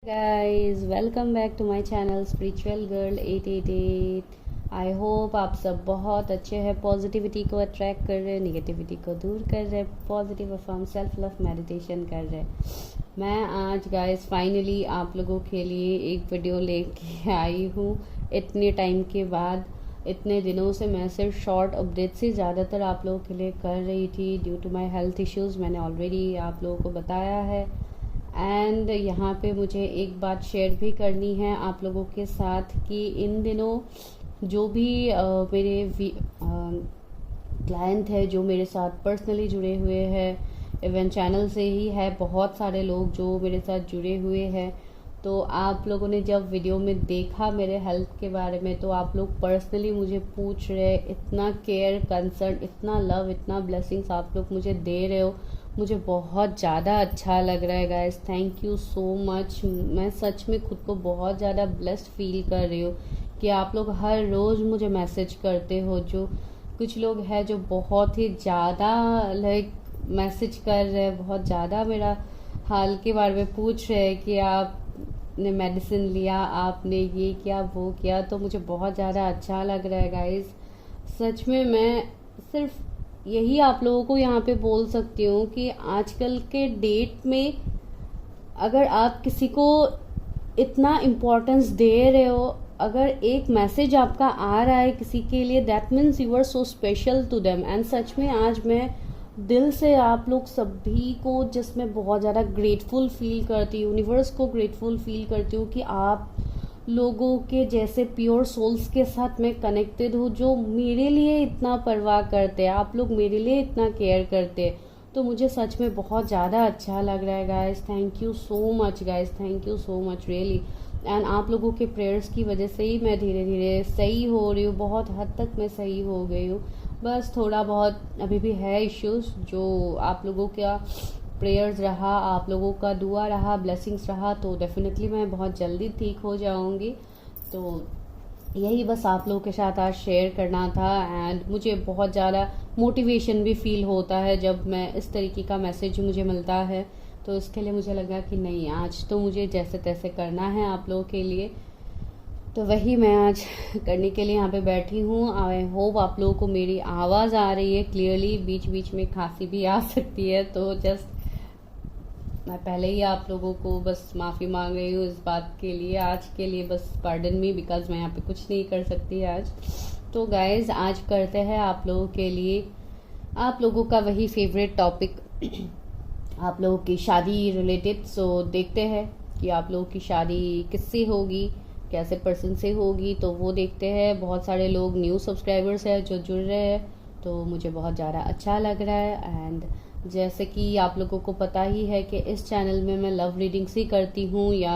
Guys welcome back to my channel spiritual girl 888। I hope आप सब बहुत अच्छे हैं, पॉजिटिविटी को अट्रैक्ट कर रहे हैं, निगेटिविटी को दूर कर रहे हैं, positive affirm self love meditation कर रहे हैं। मैं आज गाइस फाइनली आप लोगों के लिए एक वीडियो लेके आई हूँ इतने टाइम के बाद। इतने दिनों से मैं सिर्फ शॉर्ट अपडेट्स ही ज़्यादातर आप लोगों के लिए कर रही थी due to my health issues. मैंने ऑलरेडी आप लोगों को बताया है। एंड यहाँ पे मुझे एक बात शेयर भी करनी है आप लोगों के साथ कि इन दिनों जो भी मेरे क्लाइंट है, जो मेरे साथ पर्सनली जुड़े हुए हैं, इवन चैनल से ही है, बहुत सारे लोग जो मेरे साथ जुड़े हुए हैं। तो आप लोगों ने जब वीडियो में देखा मेरे हेल्थ के बारे में, तो आप लोग पर्सनली मुझे पूछ रहे, इतना केयर, कंसर्न, इतना लव, इतना ब्लेसिंग्स आप लोग मुझे दे रहे हो। मुझे बहुत ज़्यादा अच्छा लग रहा है guys, thank you so much. मैं सच में खुद को बहुत ज़्यादा ब्लेस्ड फील कर रही हूँ कि आप लोग हर रोज़ मुझे मैसेज करते हो। जो कुछ लोग हैं जो बहुत ही ज़्यादा मैसेज कर रहे हैं, बहुत ज़्यादा मेरा हाल के बारे में पूछ रहे हैं कि आपने मेडिसिन लिया, आपने ये किया, वो किया। तो मुझे बहुत ज़्यादा अच्छा लग रहा है गाइस। सच में मैं सिर्फ यही आप लोगों को यहाँ पे बोल सकती हूँ कि आजकल के डेट में अगर आप किसी को इतना इम्पोर्टेंस दे रहे हो, अगर एक मैसेज आपका आ रहा है किसी के लिए, that means you are so special to them. And सच में आज मैं दिल से आप लोग सभी को जिसमें बहुत ज़्यादा ग्रेटफुल फील करती हूँ, यूनिवर्स को ग्रेटफुल फील करती हूँ कि आप लोगों के जैसे प्योर सोल्स के साथ मैं कनेक्टेड हूँ, जो मेरे लिए इतना परवाह करते हैं, आप लोग मेरे लिए इतना केयर करते हैं। तो मुझे सच में बहुत ज़्यादा अच्छा लग रहा है guys. Thank you so much guys, thank you so much really. And आप लोगों के प्रेयर्स की वजह से ही मैं धीरे धीरे सही हो रही हूँ, बहुत हद तक मैं सही हो गई हूँ। बस थोड़ा बहुत अभी भी है इश्यूज़, जो आप लोगों का प्रेयर्स रहा, आप लोगों का दुआ रहा, ब्लेसिंग्स रहा, तो डेफिनेटली मैं बहुत जल्दी ठीक हो जाऊंगी। तो यही बस आप लोगों के साथ आज शेयर करना था। एंड मुझे बहुत ज़्यादा मोटिवेशन भी फील होता है जब मैं इस तरीके का मैसेज मुझे मिलता है। तो इसके लिए मुझे लगा कि नहीं, आज तो मुझे जैसे तैसे करना है आप लोगों के लिए। तो वही मैं आज करने के लिए यहाँ पे बैठी हूँ। आई होप आप लोगों को मेरी आवाज़ आ रही है क्लियरली। बीच बीच में खांसी भी आ सकती है, तो जस्ट मैं पहले ही आप लोगों को बस माफ़ी मांग रही हूँ इस बात के लिए। आज के लिए बस पार्डन मी, बिकॉज मैं यहाँ पे कुछ नहीं कर सकती आज। तो गाइज आज करते हैं आप लोगों के लिए, आप लोगों का वही फेवरेट टॉपिक, आप लोगों की शादी रिलेटेड। सो देखते हैं कि आप लोगों की शादी किससे होगी, कैसे पर्सन से होगी, तो वो देखते हैं। बहुत सारे लोग न्यू सब्सक्राइबर्स हैं जो जुड़ रहे हैं, तो मुझे बहुत ज़्यादा अच्छा लग रहा है। एंड जैसे कि आप लोगों को पता ही है कि इस चैनल में मैं लव रीडिंग्स ही करती हूँ, या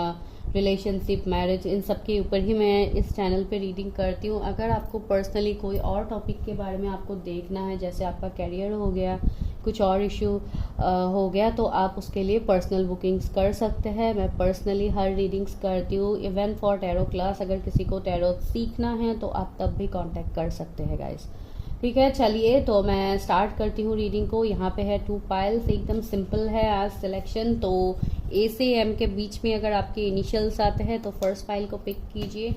रिलेशनशिप, मैरिज, इन सब के ऊपर ही मैं इस चैनल पे रीडिंग करती हूँ। अगर आपको पर्सनली कोई और टॉपिक के बारे में आपको देखना है, जैसे आपका कैरियर हो गया, कुछ और इशू हो गया, तो आप उसके लिए पर्सनल बुकिंग्स कर सकते हैं। मैं पर्सनली हर रीडिंग्स करती हूँ, इवन फॉर टैरो क्लास। अगर किसी को टैरो सीखना है तो आप तब भी कांटेक्ट कर सकते हैं गाइस। ठीक है, चलिए तो मैं स्टार्ट करती हूँ रीडिंग को। यहाँ पे है 2 पाइल्स, एकदम सिंपल है आज सिलेक्शन। तो ए से एम के बीच में अगर आपके इनिशियल्स आते हैं तो फर्स्ट पाइल को पिक कीजिए।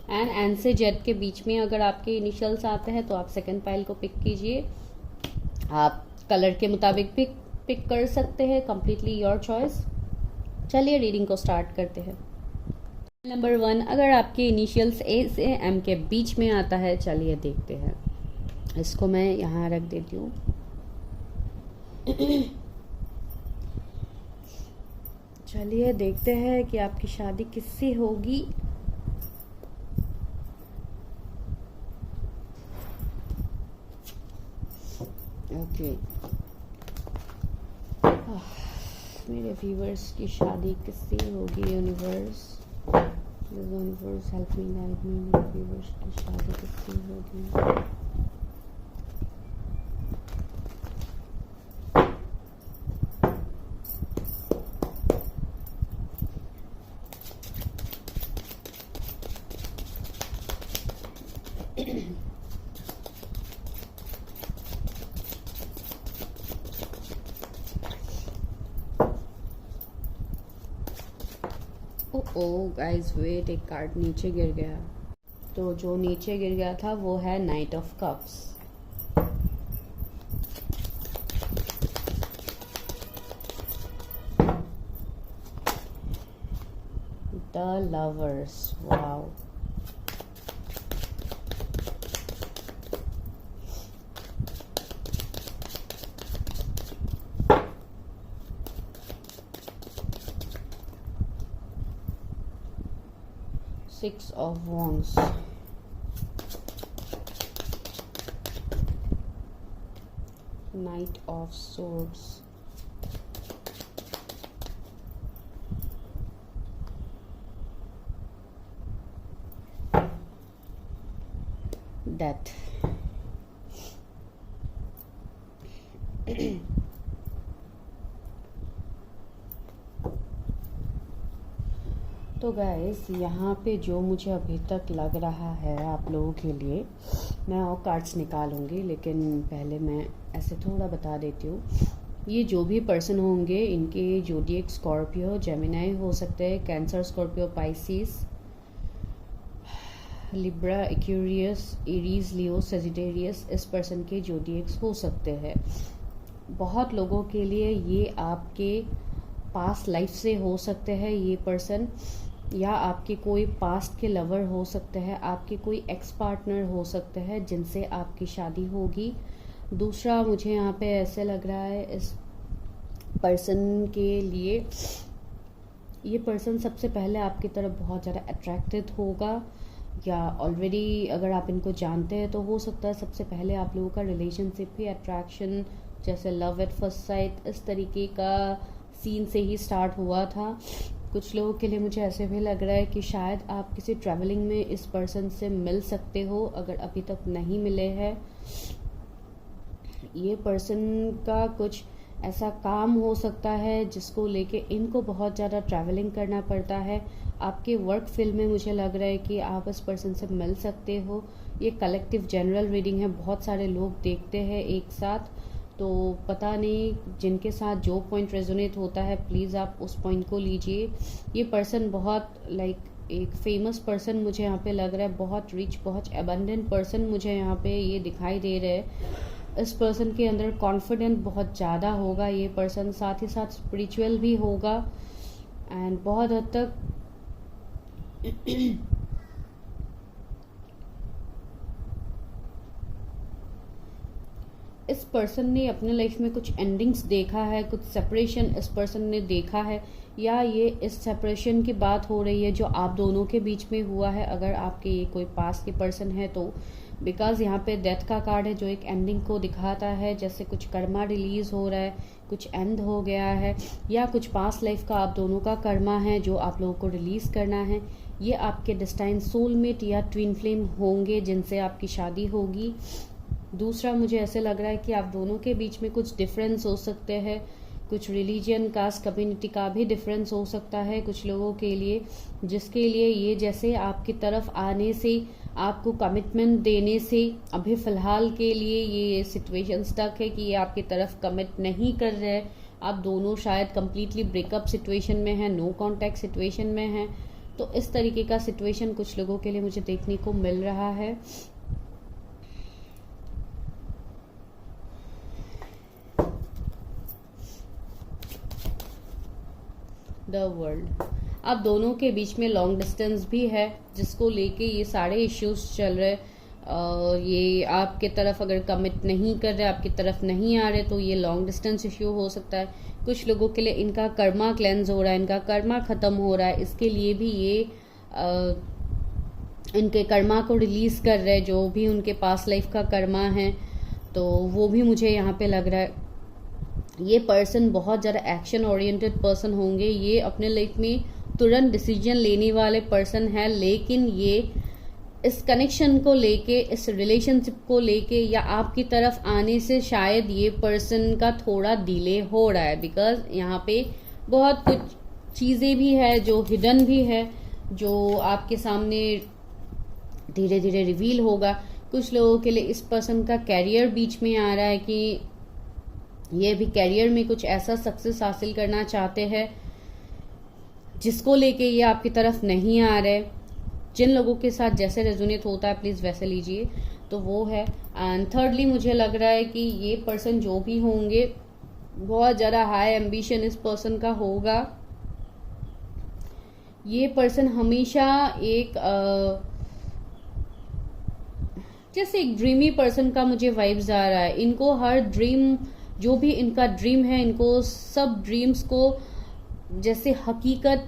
एंड एन से जेड के बीच में अगर आपके इनिशियल्स आते हैं तो आप सेकंड पाइल को पिक कीजिए। आप कलर के मुताबिक पिक कर सकते हैं, कम्प्लीटली योर चॉइस। चलिए रीडिंग को स्टार्ट करते हैं। नंबर 1, अगर आपके इनिशियल्स ए से एम के बीच में आता है, चलिए देखते हैं। इसको मैं यहाँ रख देती हूँ। चलिए देखते हैं कि आपकी शादी किससे होगी। ओके, मेरे व्यूवर्स की शादी किससे होगी। Universe, universe help me, guide me, मेरे व्यूवर्स की शादी किससे होगी। ओ गाइस वेट, एक कार्ड नीचे गिर गया। तो जो नीचे गिर गया था वो है night of cups. The lovers, wow. Six of Wands, Knight of Swords, Death. तो गाइस यहाँ पे जो मुझे अभी तक लग रहा है आप लोगों के लिए, मैं और कार्ड्स निकालूंगी, लेकिन पहले मैं ऐसे थोड़ा बता देती हूँ। ये जो भी पर्सन होंगे इनके जोडिएक स्कॉर्पियो, जेमिनाई हो सकते हैं, Cancer, Scorpio, Pisces, Libra, Aquarius, Aries, Leo, Sagittarius इस पर्सन के जोडिएक्स हो सकते हैं। बहुत लोगों के लिए ये आपके पास्ट लाइफ से हो सकते हैं ये पर्सन, या आपके कोई पास्ट के लवर हो सकते हैं, आपके कोई एक्स पार्टनर हो सकते हैं जिनसे आपकी शादी होगी। दूसरा मुझे यहाँ पे ऐसे लग रहा है इस पर्सन के लिए, ये पर्सन सबसे पहले आपकी तरफ बहुत ज़्यादा अट्रैक्टेड होगा, या ऑलरेडी अगर आप इनको जानते हैं तो हो सकता है सबसे पहले आप लोगों का रिलेशनशिप ही अट्रैक्शन, जैसे लव एट फर्स्ट साइट, इस तरीके का सीन से ही स्टार्ट हुआ था। कुछ लोगों के लिए मुझे ऐसे भी लग रहा है कि शायद आप किसी ट्रैवलिंग में इस पर्सन से मिल सकते हो, अगर अभी तक नहीं मिले हैं। ये पर्सन का कुछ ऐसा काम हो सकता है जिसको लेके इनको बहुत ज़्यादा ट्रैवलिंग करना पड़ता है। आपके वर्क फील्ड में मुझे लग रहा है कि आप इस पर्सन से मिल सकते हो। ये कलेक्टिव जनरल रीडिंग है, बहुत सारे लोग देखते हैं एक साथ, तो पता नहीं जिनके साथ जो पॉइंट रेजोनेट होता है प्लीज़ आप उस पॉइंट को लीजिए। ये पर्सन बहुत एक फेमस पर्सन मुझे यहाँ पे लग रहा है, बहुत रिच, बहुत एबंडेंट पर्सन मुझे यहाँ पे ये दिखाई दे रहे हैं। इस पर्सन के अंदर कॉन्फिडेंट बहुत ज़्यादा होगा ये पर्सन, साथ ही साथ स्पिरिचुअल भी होगा, एंड बहुत हद तक इस पर्सन ने अपने लाइफ में कुछ एंडिंग्स देखा है, कुछ सेपरेशन इस पर्सन ने देखा है, या ये इस सेपरेशन की बात हो रही है जो आप दोनों के बीच में हुआ है, अगर आपके ये कोई पास के पर्सन है तो। बिकॉज यहाँ पे डेथ का कार्ड है जो एक एंडिंग को दिखाता है, जैसे कुछ कर्मा रिलीज हो रहा है, कुछ एंड हो गया है, या कुछ पास्ट लाइफ का आप दोनों का कर्मा है जो आप लोगों को रिलीज करना है। ये आपके डेस्टाइन सोलमेट या ट्विन फ्लेम होंगे जिनसे आपकी शादी होगी। दूसरा मुझे ऐसे लग रहा है कि आप दोनों के बीच में कुछ डिफरेंस हो सकते हैं, कुछ रिलीजन, कास्ट, कम्युनिटी का भी डिफरेंस हो सकता है कुछ लोगों के लिए, जिसके लिए ये जैसे आपकी तरफ आने से, आपको कमिटमेंट देने से, अभी फ़िलहाल के लिए ये सिचुएशन स्टक है कि ये आपकी तरफ कमिट नहीं कर रहे हैं। आप दोनों शायद कम्प्लीटली ब्रेकअप सिचुएशन में हैं, नो कॉन्टैक्ट सिचुएशन में हैं। तो इस तरीके का सिचुएशन कुछ लोगों के लिए मुझे देखने को मिल रहा है। द वर्ल्ड, आप दोनों के बीच में लॉन्ग डिस्टेंस भी है जिसको लेके ये सारे इश्यूज चल रहे हैं। ये आपके तरफ अगर कमिट नहीं कर रहे, आपकी तरफ नहीं आ रहे, तो ये लॉन्ग डिस्टेंस इश्यू हो सकता है। कुछ लोगों के लिए इनका कर्मा क्लेंस हो रहा है, इनका कर्मा ख़त्म हो रहा है, इसके लिए भी ये इनके कर्मा को रिलीज कर रहे हैं, जो भी उनके पास लाइफ का कर्मा है, तो वो भी मुझे यहाँ पे लग रहा है। ये पर्सन बहुत ज़्यादा एक्शन ओरिएंटेड पर्सन होंगे, ये अपने लाइफ में तुरंत डिसीजन लेने वाले पर्सन है, लेकिन ये इस कनेक्शन को लेके, इस रिलेशनशिप को लेके, या आपकी तरफ आने से शायद ये पर्सन का थोड़ा डिले हो रहा है। बिकॉज यहाँ पे बहुत कुछ चीज़ें भी है जो हिडन भी है, जो आपके सामने धीरे धीरे रिवील होगा। कुछ लोगों के लिए इस पर्सन का कैरियर बीच में आ रहा है कि ये भी कैरियर में कुछ ऐसा सक्सेस हासिल करना चाहते हैं जिसको लेके ये आपकी तरफ नहीं आ रहे, जिन लोगों के साथ जैसे रेजोनेट होता है प्लीज़ वैसे लीजिए, तो वो है। एंड थर्डली मुझे लग रहा है कि ये पर्सन जो भी होंगे बहुत ज़्यादा हाई एम्बिशन इस पर्सन का होगा। ये पर्सन हमेशा एक जैसे एक ड्रीमी पर्सन का मुझे वाइब्स आ रहा है। इनको हर ड्रीम, जो भी इनका ड्रीम है, इनको सब ड्रीम्स को जैसे हकीकत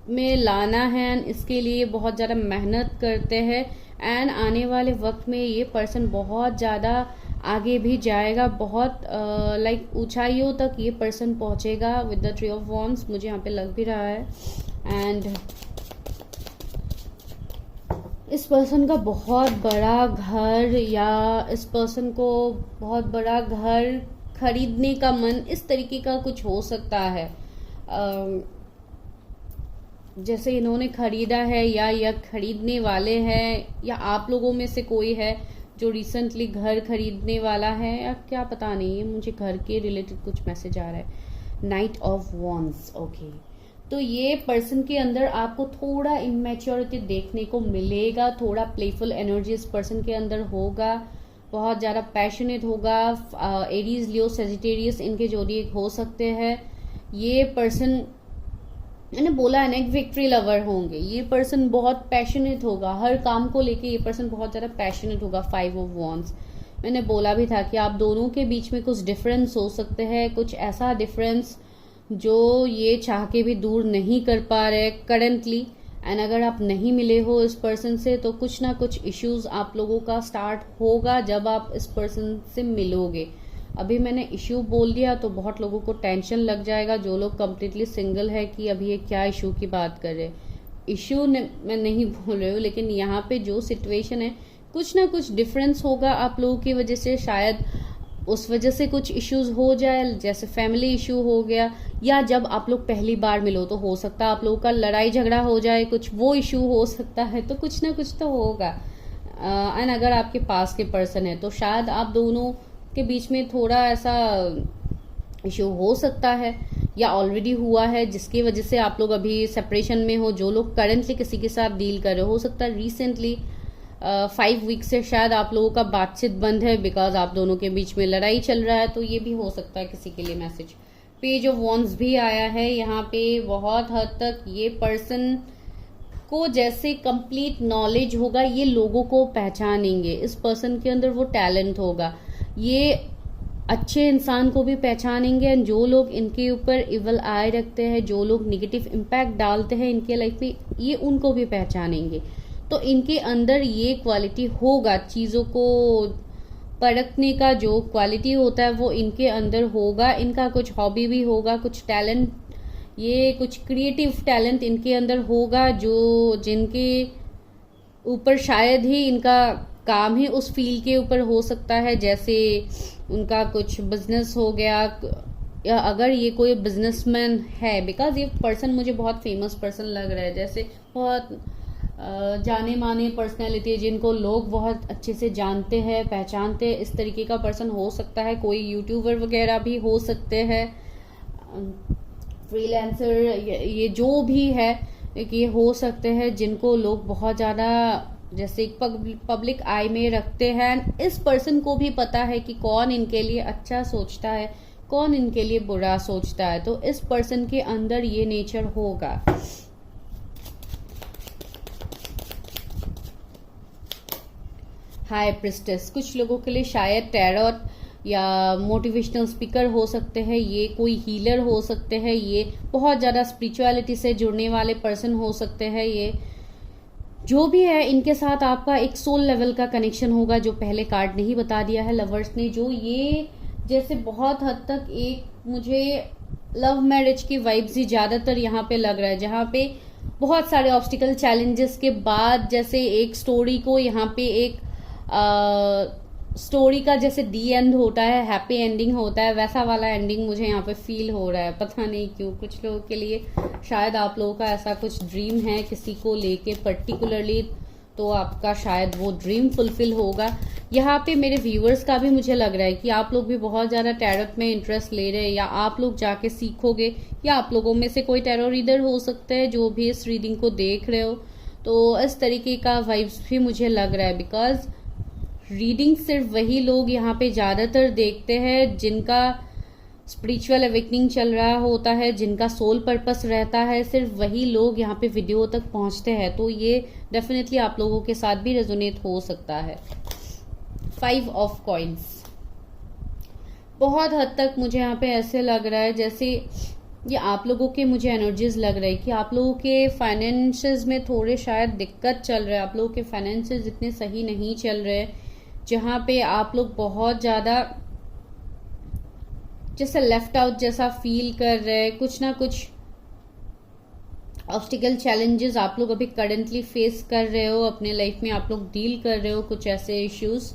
में लाना है, इसके लिए बहुत ज़्यादा मेहनत करते हैं। एंड आने वाले वक्त में ये पर्सन बहुत ज़्यादा आगे भी जाएगा, बहुत लाइक ऊंचाइयों तक ये पर्सन पहुंचेगा with the tree of wands, मुझे यहाँ पे लग भी रहा है। एंड इस पर्सन का बहुत बड़ा घर, या इस पर्सन को बहुत बड़ा घर खरीदने का मन, इस तरीके का कुछ हो सकता है। जैसे इन्होंने खरीदा है या खरीदने वाले हैं, या आप लोगों में से कोई है जो रिसेंटली घर खरीदने वाला है, या क्या पता नहीं है, मुझे घर के रिलेटेड कुछ मैसेज आ रहा है। Night of wands, okay. तो ये पर्सन के अंदर आपको थोड़ा इमेच्योरिटी देखने को मिलेगा, थोड़ा प्लेफुल एनर्जी इस पर्सन के अंदर होगा, बहुत ज़्यादा पैशनेट होगा। एरीज, लियो, सेजिटेरियस इनके जोड़ी हो सकते हैं। ये पर्सन, मैंने बोला है ना, एक विक्ट्री लवर होंगे। ये पर्सन बहुत पैशनेट होगा, हर काम को लेके ये पर्सन बहुत ज़्यादा पैशनेट होगा। 5 ऑफ वॉन्ड्स, मैंने बोला भी था कि आप दोनों के बीच में कुछ डिफरेंस हो सकते हैं, कुछ ऐसा डिफरेंस जो ये चाह के भी दूर नहीं कर पा रहे करंटली। एंड अगर आप नहीं मिले हो इस पर्सन से, तो कुछ ना कुछ इश्यूज आप लोगों का स्टार्ट होगा जब आप इस पर्सन से मिलोगे। अभी मैंने इश्यू बोल दिया तो बहुत लोगों को टेंशन लग जाएगा, जो लोग कम्प्लीटली सिंगल है, कि अभी ये क्या इशू की बात कर रहे। इश्यू मैं नहीं बोल रही हूँ, लेकिन यहाँ पे जो सिचुएशन है, कुछ ना कुछ डिफरेंस होगा आप लोगों की वजह से। शायद उस वजह से कुछ इश्यूज हो जाए, जैसे फैमिली इशू हो गया, या जब आप लोग पहली बार मिलो तो हो सकता है आप लोगों का लड़ाई झगड़ा हो जाए, कुछ वो इशू हो सकता है। तो कुछ ना कुछ तो होगा। एंड अगर आपके पास के पर्सन है तो शायद आप दोनों के बीच में थोड़ा ऐसा इशू हो सकता है, या ऑलरेडी हुआ है, जिसकी वजह से आप लोग अभी सेपरेशन में हो। जो लोग करंटली किसी के साथ डील कर रहे हो सकता है रिसेंटली 5 वीक से शायद आप लोगों का बातचीत बंद है, बिकॉज आप दोनों के बीच में लड़ाई चल रहा है। तो ये भी हो सकता है किसी के लिए मैसेज। पेज ऑफ वॉन्ड्स भी आया है यहाँ पे। बहुत हद तक ये पर्सन को जैसे कंप्लीट नॉलेज होगा, ये लोगों को पहचानेंगे। इस पर्सन के अंदर वो टैलेंट होगा, ये अच्छे इंसान को भी पहचानेंगे। एंड जो लोग इनके ऊपर इवल आई रखते हैं, जो लोग निगेटिव इम्पैक्ट डालते हैं इनके लाइफ में, ये उनको भी पहचानेंगे। तो इनके अंदर ये क्वालिटी होगा, चीज़ों को परखने का जो क्वालिटी होता है वो इनके अंदर होगा। इनका कुछ हॉबी भी होगा, कुछ टैलेंट, ये कुछ क्रिएटिव टैलेंट इनके अंदर होगा, जो जिनके ऊपर शायद ही इनका काम ही उस फील्ड के ऊपर हो सकता है। जैसे उनका कुछ बिजनेस हो गया, या अगर ये कोई बिजनेसमैन है, बिकॉज ये पर्सन मुझे बहुत फेमस पर्सन लग रहा है, जैसे बहुत जाने माने पर्सनैलिटी जिनको लोग बहुत अच्छे से जानते हैं, पहचानते हैं, इस तरीके का पर्सन हो सकता है। कोई यूट्यूबर वगैरह भी हो सकते हैं, फ्रीलांसर, ये जो भी है, ये हो सकते हैं जिनको लोग बहुत ज़्यादा जैसे पब्लिक आई में रखते हैं। इस पर्सन को भी पता है कि कौन इनके लिए अच्छा सोचता है, कौन इनके लिए बुरा सोचता है। तो इस पर्सन के अंदर ये नेचर होगा। हाई प्रिस्टेस, कुछ लोगों के लिए शायद टैरोट या मोटिवेशनल स्पीकर हो सकते हैं, ये कोई हीलर हो सकते हैं, ये बहुत ज़्यादा स्पिरिचुअलिटी से जुड़ने वाले पर्सन हो सकते हैं। ये जो भी है, इनके साथ आपका एक सोल लेवल का कनेक्शन होगा, जो पहले कार्ड नहीं बता दिया है लवर्स ने। जो ये जैसे बहुत हद तक एक मुझे लव मैरिज की वाइब्स ही ज़्यादातर यहाँ पे लग रहा है, जहाँ पे बहुत सारे ऑब्स्टिकल चैलेंजेस के बाद जैसे एक स्टोरी को यहाँ पे एक स्टोरी का जैसे दी एंड होता है, हैप्पी एंडिंग होता है, वैसा वाला एंडिंग मुझे यहाँ पे फील हो रहा है। पता नहीं क्यों, कुछ लोगों के लिए शायद आप लोगों का ऐसा कुछ ड्रीम है किसी को लेके पर्टिकुलरली, तो आपका शायद वो ड्रीम फुलफिल होगा। यहाँ पे मेरे व्यूअर्स का भी मुझे लग रहा है कि आप लोग भी बहुत ज़्यादा टैरोट में इंटरेस्ट ले रहे हैं, या आप लोग जाके सीखोगे, या आप लोगों में से कोई टैरो रीडर हो सकता है जो भी इस रीडिंग को देख रहे हो। तो इस तरीके का वाइब्स भी मुझे लग रहा है, बिकॉज रीडिंग सिर्फ वही लोग यहाँ पे ज़्यादातर देखते हैं जिनका स्पिरिचुअल अवेकनिंग चल रहा होता है, जिनका सोल पर्पस रहता है, सिर्फ वही लोग यहाँ पे वीडियो तक पहुँचते हैं। तो ये डेफिनेटली आप लोगों के साथ भी रेजोनेट हो सकता है। 5 ऑफ कॉइन्स, बहुत हद तक मुझे यहाँ पे ऐसे लग रहा है जैसे ये आप लोगों के मुझे एनर्जीज लग रही है कि आप लोगों के फाइनेंसेस में थोड़े शायद दिक्कत चल रहा है, आप लोगों के फाइनेंसेस इतने सही नहीं चल रहे, जहाँ पे आप लोग बहुत ज़्यादा जैसे लेफ्ट आउट जैसा फील कर रहे हैं। कुछ ना कुछ ऑब्स्टिकल चैलेंजेस आप लोग अभी करंटली फेस कर रहे हो अपने लाइफ में, आप लोग डील कर रहे हो कुछ ऐसे इश्यूज।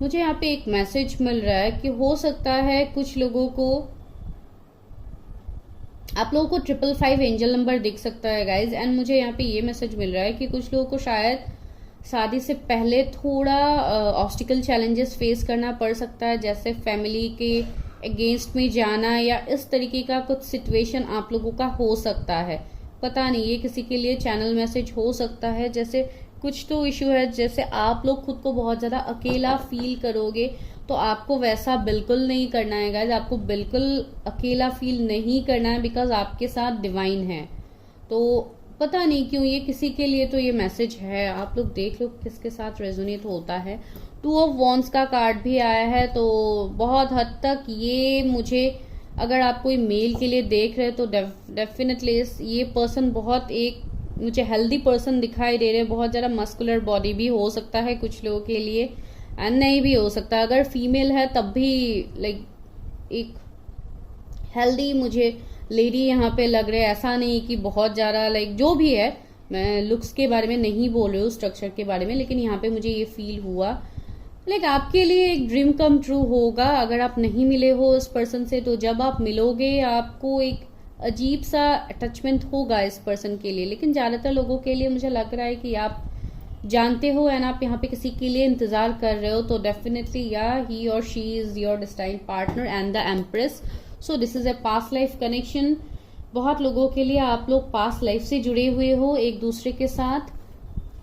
मुझे यहाँ पे एक मैसेज मिल रहा है कि हो सकता है कुछ लोगों को, आप लोगों को 555 एंजल नंबर दिख सकता है गाइज। एंड मुझे यहाँ पे ये मैसेज मिल रहा है कि कुछ लोगों को शायद शादी से पहले थोड़ा ऑब्स्टिकल चैलेंजेस फेस करना पड़ सकता है, जैसे फैमिली के अगेंस्ट में जाना, या इस तरीके का कुछ सिचुएशन आप लोगों का हो सकता है। पता नहीं, ये किसी के लिए चैनल मैसेज हो सकता है। जैसे कुछ तो इशू है, जैसे आप लोग खुद को बहुत ज्यादा अकेला फील करोगे, तो आपको वैसा बिल्कुल नहीं करना है गाइज। आपको बिल्कुल अकेला फील नहीं करना है, बिकॉज आपके साथ डिवाइन है। तो पता नहीं क्यों ये किसी के लिए तो ये मैसेज है, आप लोग देख लो किसके साथ रेजोनेट होता है। 2 ऑफ वॉन्ड्स का कार्ड भी आया है, तो बहुत हद तक ये मुझे, अगर आप कोई मेल के लिए देख रहे हैं तो डेफिनेटली ये पर्सन बहुत एक मुझे हेल्दी पर्सन दिखाई दे रहे हैं। बहुत ज़्यादा मस्कुलर बॉडी भी हो सकता है कुछ लोगों के लिए, एंड नहीं भी हो सकता। अगर फीमेल है तब भी लाइक एक हेल्दी मुझे लेडी यहाँ पे लग रहे हैं। ऐसा नहीं कि बहुत ज़्यादा लाइक जो भी है, मैं लुक्स के बारे में नहीं बोल रही हूँ, स्ट्रक्चर के बारे में, लेकिन यहाँ पे मुझे ये फील हुआ लाइक आपके लिए एक ड्रीम कम ट्रू होगा। अगर आप नहीं मिले हो इस पर्सन से, तो जब आप मिलोगे आपको एक अजीब सा अटैचमेंट होगा इस पर्सन के लिए। लेकिन ज़्यादातर लोगों के लिए मुझे लग रहा है कि आप जानते हो एंड आप यहाँ पे किसी के लिए इंतजार कर रहे हो, तो डेफिनेटली या ही और she is your destined partner and the empress. So this is a past life connection. बहुत लोगों के लिए आप लोग पास्ट लाइफ से जुड़े हुए हो एक दूसरे के साथ।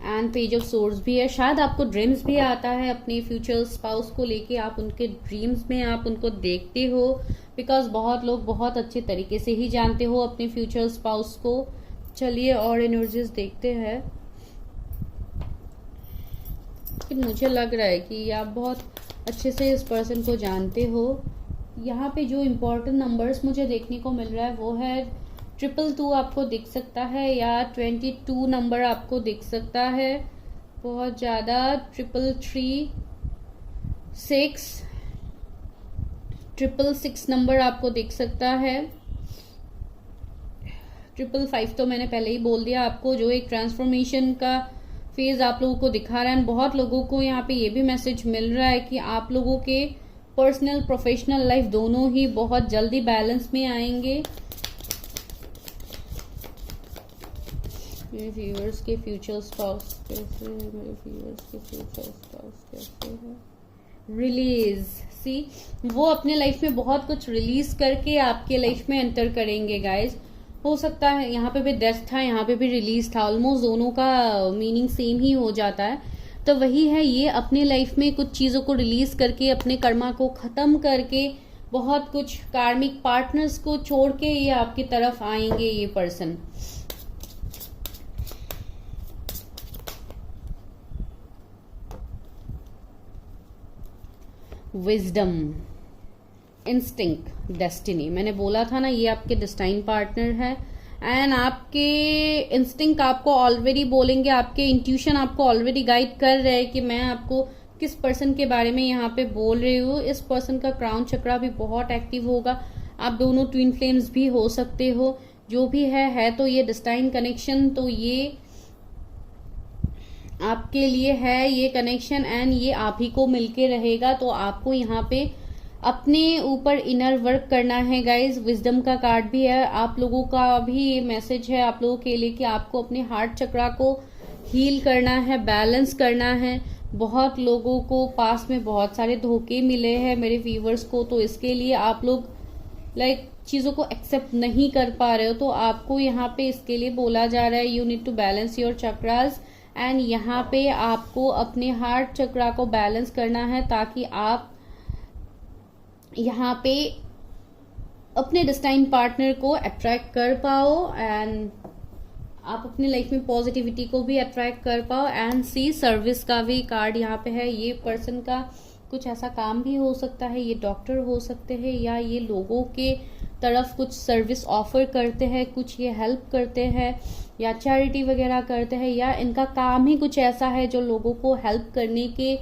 एंड पेज ऑफ सोर्स भी है, शायद आपको ड्रीम्स भी आता है अपने फ्यूचर स्पाउस को लेके, आप उनके ड्रीम्स में आप उनको देखते हो, बिकॉज बहुत लोग बहुत अच्छे तरीके से ही जानते हो अपने फ्यूचर स्पाउस को। चलिए और एनर्जीज देखते हैं। लेकिन मुझे लग रहा है कि आप बहुत अच्छे से इस पर्सन को जानते हो। यहाँ पे जो इम्पोर्टेंट नंबर्स मुझे देखने को मिल रहा है वो है 222 आपको दिख सकता है, या 22 नंबर आपको दिख सकता है बहुत ज़्यादा, 333, 666 नंबर आपको दिख सकता है, 555 तो मैंने पहले ही बोल दिया आपको, जो एक ट्रांसफॉर्मेशन का फेज आप लोगों को दिखा रहा है। बहुत लोगों को यहाँ पे ये भी मैसेज मिल रहा है कि आप लोगों के पर्सनल प्रोफेशनल लाइफ दोनों ही बहुत जल्दी बैलेंस में आएंगे। मेरे व्यूअर्स के फ्यूचर स्पाउस कैसे है, मेरे व्यूअर्स के फ्यूचर स्पाउस कैसे है। रिलीज, सी वो अपने लाइफ में बहुत कुछ रिलीज करके आपके लाइफ में एंटर करेंगे गाइज। हो सकता है यहाँ पे भी डेथ था, यहाँ पे भी रिलीज था, ऑलमोस्ट दोनों का मीनिंग सेम ही हो जाता है। तो वही है, ये अपने लाइफ में कुछ चीज़ों को रिलीज करके, अपने कर्मा को ख़त्म करके, बहुत कुछ कार्मिक पार्टनर्स को छोड़ के ये आपकी तरफ आएंगे ये पर्सन। विजडम, इंस्टिंक्ट, डेस्टिनी, मैंने बोला था ना ये आपके डेस्टाइन पार्टनर है। एंड आपके इंस्टिंक्ट आपको ऑलरेडी बोलेंगे, आपके इंट्यूशन आपको ऑलरेडी गाइड कर रहे हैं कि मैं आपको किस पर्सन के बारे में यहाँ पे बोल रही हूँ। इस पर्सन का क्राउन चक्रा भी बहुत एक्टिव होगा। आप दोनों ट्विन फ्लेम्स भी हो सकते हो, जो भी है तो ये डेस्टाइन कनेक्शन, तो ये आपके लिए है ये कनेक्शन, एंड ये आप ही को मिलके रहेगा। तो आपको यहाँ पे अपने ऊपर इनर वर्क करना है गाइज। विजडम का कार्ड भी है, आप लोगों का भी ये मैसेज है आप लोगों के लिए कि आपको अपने हार्ट चक्रा को हील करना है, बैलेंस करना है। बहुत लोगों को पास में बहुत सारे धोखे मिले हैं मेरे व्यूवर्स को, तो इसके लिए आप लोग चीजों को एक्सेप्ट नहीं कर पा रहे हो, तो आपको यहाँ पे इसके लिए बोला जा रहा है you need to balance your chakras. And यहाँ पे आपको अपने हार्ट चक्रा को बैलेंस करना है ताकि आप यहाँ पे अपने डेस्टाइन पार्टनर को अट्रैक्ट कर पाओ एंड आप अपनी लाइफ में पॉजिटिविटी को भी अट्रैक्ट कर पाओ। एंड सी सर्विस का भी कार्ड यहाँ पे है। ये पर्सन का कुछ ऐसा काम भी हो सकता है, ये डॉक्टर हो सकते हैं या ये लोगों के तरफ कुछ सर्विस ऑफर करते हैं, कुछ ये हेल्प करते हैं या चैरिटी वगैरह करते हैं, या इनका काम ही कुछ ऐसा है जो लोगों को हेल्प करने के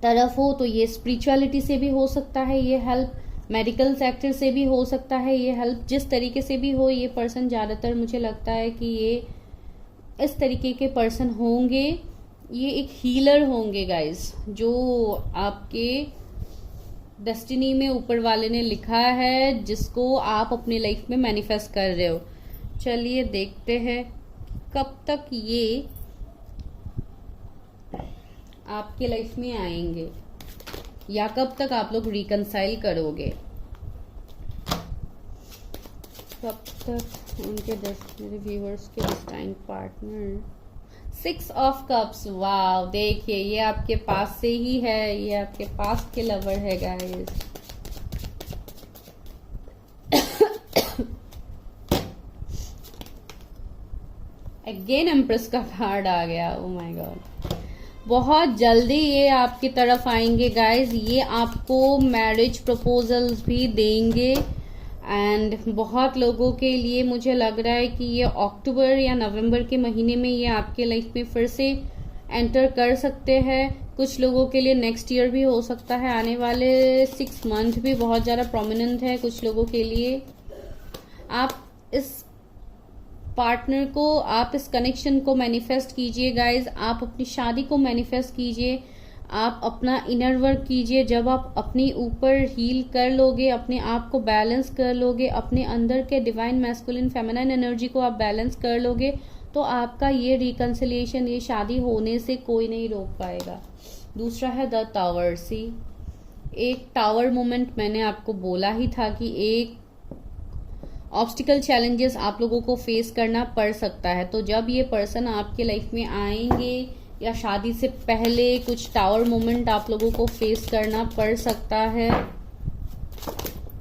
तरफ हो। तो ये स्पिरिचुअलिटी से भी हो सकता है ये हेल्प, मेडिकल सेक्टर से भी हो सकता है ये हेल्प। जिस तरीके से भी हो, ये पर्सन ज्यादातर मुझे लगता है कि ये इस तरीके के पर्सन होंगे। ये एक हीलर होंगे गाइस, जो आपके डेस्टिनी में ऊपर वाले ने लिखा है, जिसको आप अपनी लाइफ में मैनिफेस्ट कर रहे हो। चलिए देखते हैं कब तक ये आपके लाइफ में आएंगे या कब तक आप लोग रिकंसाइल करोगे, कब तक उनके मेरे व्यूअर्स के डेस्टाइन पार्टनर। 6 ऑफ कप्स, वाव, देखिए ये आपके पास से ही है, ये आपके पास के लवर है गाइस। अगेन एम्प्रेस का कार्ड आ गया, ओ माय गॉड। बहुत जल्दी ये आपकी तरफ आएंगे गाइस, ये आपको मैरिज प्रपोजल्स भी देंगे। एंड बहुत लोगों के लिए मुझे लग रहा है कि ये अक्टूबर या नवंबर के महीने में ये आपके लाइफ में फिर से एंटर कर सकते हैं। कुछ लोगों के लिए नेक्स्ट ईयर भी हो सकता है, आने वाले 6 मंथ भी बहुत ज़्यादा प्रोमिनेंट है कुछ लोगों के लिए। आप इस पार्टनर को, आप इस कनेक्शन को मैनिफेस्ट कीजिए गाइज, आप अपनी शादी को मैनिफेस्ट कीजिए, आप अपना इनर वर्क कीजिए। जब आप अपने ऊपर हील कर लोगे, अपने आप को बैलेंस कर लोगे, अपने अंदर के डिवाइन मैस्कुलिन फेमिनाइन एनर्जी को आप बैलेंस कर लोगे, तो आपका ये रिकंसिलिएशन, ये शादी होने से कोई नहीं रोक पाएगा। दूसरा है द टावर। सी, एक टावर मोमेंट मैंने आपको बोला ही था कि एक ऑब्स्टिकल चैलेंजेस आप लोगों को फेस करना पड़ सकता है। तो जब ये पर्सन आपके लाइफ में आएंगे या शादी से पहले कुछ टावर मोमेंट आप लोगों को फेस करना पड़ सकता है।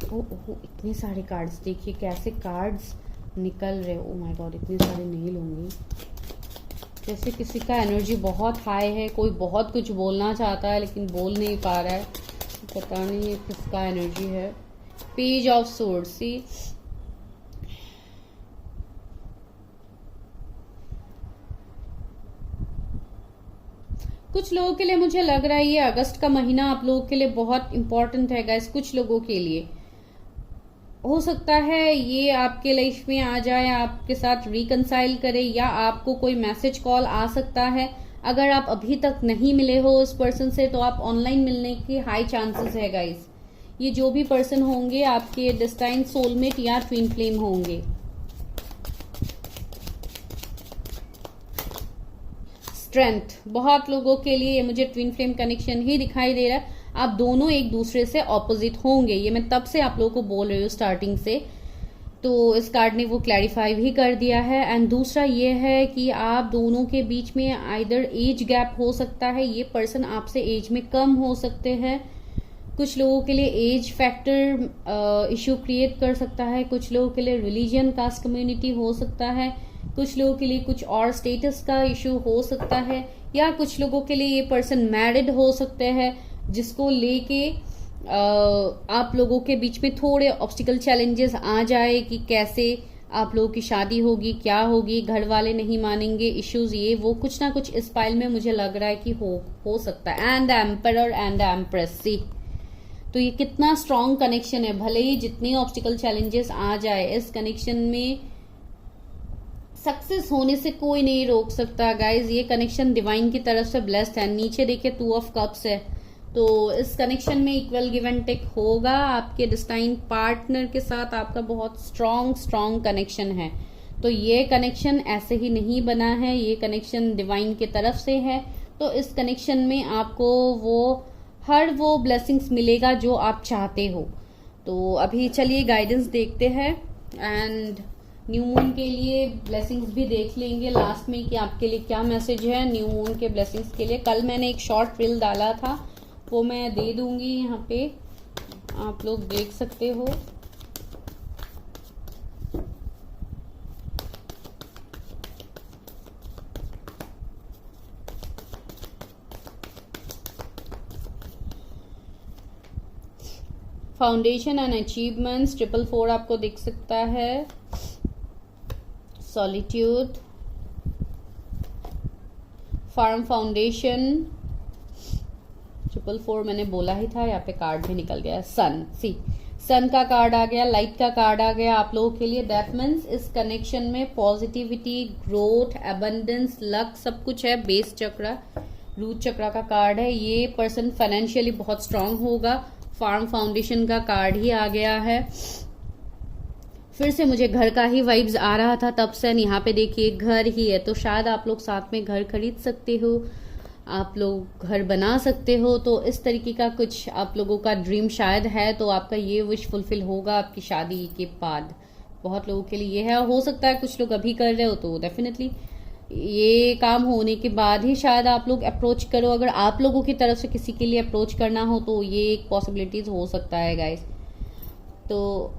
ओह, इतने सारे कार्ड्स, देखिए कैसे कार्ड्स निकल रहे। ओ माय गॉड, इतने सारे नहीं लूंगी। जैसे किसी का एनर्जी बहुत हाई है, कोई बहुत कुछ बोलना चाहता है लेकिन बोल नहीं पा रहा है, पता नहीं ये किसका एनर्जी है। Page of swords. सी, कुछ लोगों के लिए मुझे लग रहा है ये अगस्त का महीना आप लोगों के लिए बहुत इंपॉर्टेंट है गाइस। कुछ लोगों के लिए हो सकता है ये आपके लाइफ में आ जाए, आपके साथ रिकंसाइल करे, या आपको कोई मैसेज कॉल आ सकता है। अगर आप अभी तक नहीं मिले हो उस पर्सन से, तो आप ऑनलाइन मिलने की हाई चांसेस है गाइस। ये जो भी पर्सन होंगे आपके डेस्टाइन सोलमेट या ट्विन फ्लेम होंगे। स्ट्रेंथ, बहुत लोगों के लिए ये मुझे ट्विन फ्लेम कनेक्शन ही दिखाई दे रहा है। आप दोनों एक दूसरे से ऑपोजिट होंगे, ये मैं तब से आप लोगों को बोल रही हूँ स्टार्टिंग से, तो इस कार्ड ने वो क्लैरिफाई भी कर दिया है। एंड दूसरा ये है कि आप दोनों के बीच में आइदर एज गैप हो सकता है, ये पर्सन आपसे एज में कम हो सकते हैं। कुछ लोगों के लिए एज फैक्टर इश्यू क्रिएट कर सकता है, कुछ लोगों के लिए रिलीजियन, कास्ट, कम्युनिटी हो सकता है, कुछ लोगों के लिए कुछ और स्टेटस का इश्यू हो सकता है, या कुछ लोगों के लिए ये पर्सन मैरिड हो सकते हैं, जिसको लेके आप लोगों के बीच में थोड़े ऑब्स्टिकल चैलेंजेस आ जाए कि कैसे आप लोगों की शादी होगी, क्या होगी, घर वाले नहीं मानेंगे, इश्यूज ये वो कुछ ना कुछ इस पाइल में मुझे लग रहा है कि हो सकता है। And the emperor and the empress. See, तो ये कितना स्ट्रॉन्ग कनेक्शन है। भले ही जितनी ऑब्स्टिकल चैलेंजेस आ जाए, इस कनेक्शन में सक्सेस होने से कोई नहीं रोक सकता गाइज। ये कनेक्शन डिवाइन की तरफ से ब्लेस्ड है। नीचे देखिए 2 ऑफ कप्स है, तो इस कनेक्शन में इक्वल गिव एंड टेक होगा। आपके डिस्टाइन पार्टनर के साथ आपका बहुत स्ट्रॉन्ग कनेक्शन है। तो ये कनेक्शन ऐसे ही नहीं बना है, ये कनेक्शन डिवाइन की तरफ से है। तो इस कनेक्शन में आपको हर वो ब्लेसिंग्स मिलेगा जो आप चाहते हो। तो अभी चलिए गाइडेंस देखते हैं एंड न्यू मून के लिए ब्लेसिंग्स भी देख लेंगे लास्ट में कि आपके लिए क्या मैसेज है न्यू मून के ब्लेसिंग्स के लिए। कल मैंने एक शॉर्ट रील डाला था, वो मैं दे दूंगी, यहाँ पे आप लोग देख सकते हो। फाउंडेशन एंड अचीवमेंट्स 444 आपको दिख सकता है। सॉलिट्यूड, फार्म फाउंडेशन 444 मैंने बोला ही था, यहाँ पे कार्ड भी निकल गया। सन का कार्ड आ गया, लाइट का कार्ड आ गया आप लोगों के लिए। दैट मीन्स इस कनेक्शन में पॉजिटिविटी, ग्रोथ, एबंडेंस, लक सब कुछ है। बेस चक्र, रूट चक्र का कार्ड है। ये पर्सन फाइनेंशियली बहुत स्ट्रांग होगा। फार्म फाउंडेशन का कार्ड ही आ गया है। फिर से मुझे घर का ही वाइब्स आ रहा था तब से। यहाँ पे देखिए घर ही है, तो शायद आप लोग साथ में घर खरीद सकते हो, आप लोग घर बना सकते हो। तो इस तरीके का कुछ आप लोगों का ड्रीम शायद है, तो आपका ये विश फुलफिल होगा आपकी शादी के बाद। बहुत लोगों के लिए ये है। हो सकता है कुछ लोग अभी कर रहे हो, तो डेफिनेटली ये काम होने के बाद ही शायद आप लोग अप्रोच करो। अगर आप लोगों की तरफ से किसी के लिए अप्रोच करना हो तो ये एक पॉसिबिलिटीज हो सकता है गाइज। तो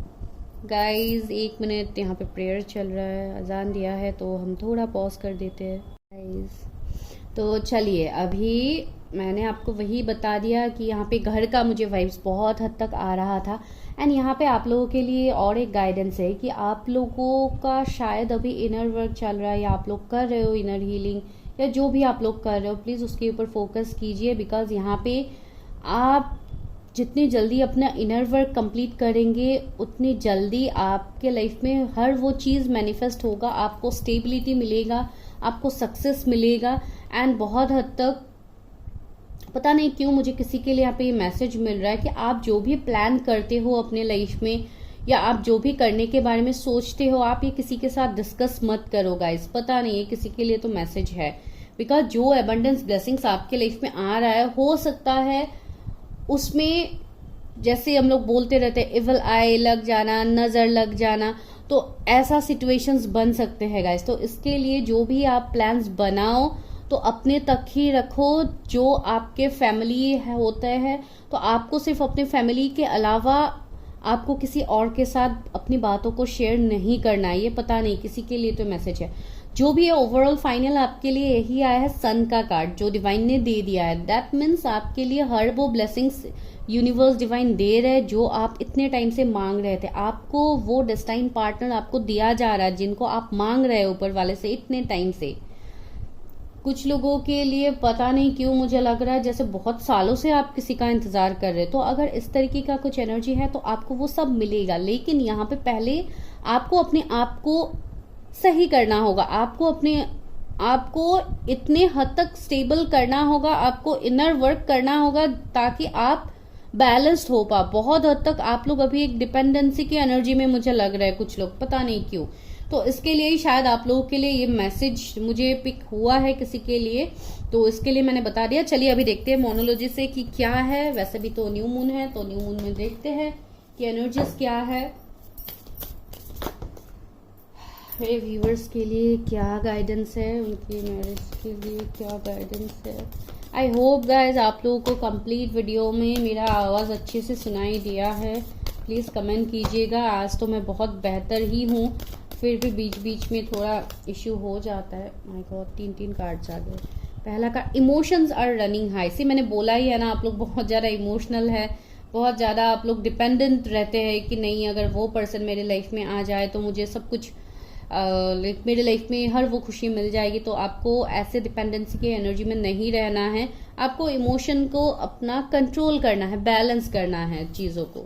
गाइज 1 मिनट, यहाँ पे प्रेयर चल रहा है, अजान दिया है, तो हम थोड़ा पॉज कर देते हैं गाइज। तो चलिए, अभी मैंने आपको वही बता दिया कि यहाँ पे घर का मुझे वाइब्स बहुत हद तक आ रहा था। एंड यहाँ पे आप लोगों के लिए और एक गाइडेंस है कि आप लोगों का शायद अभी इनर वर्क चल रहा है, या आप लोग कर रहे हो इनर हीलिंग, या जो भी आप लोग कर रहे हो, प्लीज़ उसके ऊपर फोकस कीजिए। बिकॉज यहाँ पे आप जितनी जल्दी अपना इनर वर्क कंप्लीट करेंगे, उतनी जल्दी आपके लाइफ में हर वो चीज़ मैनिफेस्ट होगा। आपको स्टेबिलिटी मिलेगा, आपको सक्सेस मिलेगा। एंड बहुत हद तक पता नहीं क्यों मुझे किसी के लिए यहाँ पे ये मैसेज मिल रहा है कि आप जो भी प्लान करते हो अपने लाइफ में, या आप जो भी करने के बारे में सोचते हो, आप ये किसी के साथ डिस्कस मत करो गाइस। पता नहीं है किसी के लिए तो मैसेज है। बिकॉज जो एबंडेंस ब्लेसिंग्स आपके लाइफ में आ रहा है, हो सकता है उसमें जैसे हम लोग बोलते रहते हैं इवल आई लग जाना, नजर लग जाना, तो ऐसा सिचुएशंस बन सकते हैं गाइस। तो इसके लिए जो भी आप प्लान्स बनाओ तो अपने तक ही रखो। जो आपके फैमिली होते हैं, तो आपको सिर्फ अपने फैमिली के अलावा आपको किसी और के साथ अपनी बातों को शेयर नहीं करना है। ये पता नहीं किसी के लिए तो मैसेज है। जो भी है ओवरऑल फाइनल आपके लिए यही आया है, सन का कार्ड जो डिवाइन ने दे दिया है। दैट मीन्स आपके लिए हर वो ब्लेसिंग्स यूनिवर्स डिवाइन दे रहे हैं जो आप इतने टाइम से मांग रहे थे। आपको वो डेस्टाइन पार्टनर आपको दिया जा रहा है जिनको आप मांग रहे हो ऊपर वाले से इतने टाइम से। कुछ लोगों के लिए पता नहीं क्यों मुझे लग रहा है जैसे बहुत सालों से आप किसी का इंतजार कर रहे हो। तो अगर इस तरीके का कुछ एनर्जी है तो आपको वो सब मिलेगा। लेकिन यहाँ पे पहले आपको अपने आप को सही करना होगा, आपको इतने हद तक स्टेबल करना होगा, आपको इनर वर्क करना होगा ताकि आप बैलेंस्ड हो पा। बहुत हद तक आप लोग अभी एक डिपेंडेंसी की एनर्जी में मुझे लग रहा है कुछ लोग, पता नहीं क्यों। तो इसके लिए ही शायद आप लोगों के लिए ये मैसेज मुझे पिक हुआ है किसी के लिए, तो इसके लिए मैंने बता दिया। चलिए अभी देखते हैं मोनोलॉजी से कि क्या है। वैसे भी तो न्यू मून है, तो न्यू मून में देखते हैं कि एनर्जीज क्या है मेरे व्यूवर्स के लिए, क्या गाइडेंस है उनकी मैरिज के लिए, क्या गाइडेंस है। आई होप गाइज आप लोगों को कंप्लीट वीडियो में मेरा आवाज़ अच्छे से सुनाई दिया है। प्लीज़ कमेंट कीजिएगा। आज तो मैं बहुत बेहतर ही हूँ, फिर भी बीच बीच में थोड़ा इश्यू हो जाता है। माय गॉड 3 कार्ड्स आ गए। पहला card emotions are running high. से मैंने बोला ही है ना, आप लोग बहुत ज़्यादा इमोशनल है, बहुत ज़्यादा आप लोग डिपेंडेंट रहते हैं कि नहीं अगर वो पर्सन मेरे लाइफ में आ जाए तो मुझे सब कुछ मेरे लाइफ में हर वो खुशी मिल जाएगी। तो आपको ऐसे डिपेंडेंसी की एनर्जी में नहीं रहना है। आपको इमोशन को अपना कंट्रोल करना है, बैलेंस करना है चीज़ों को।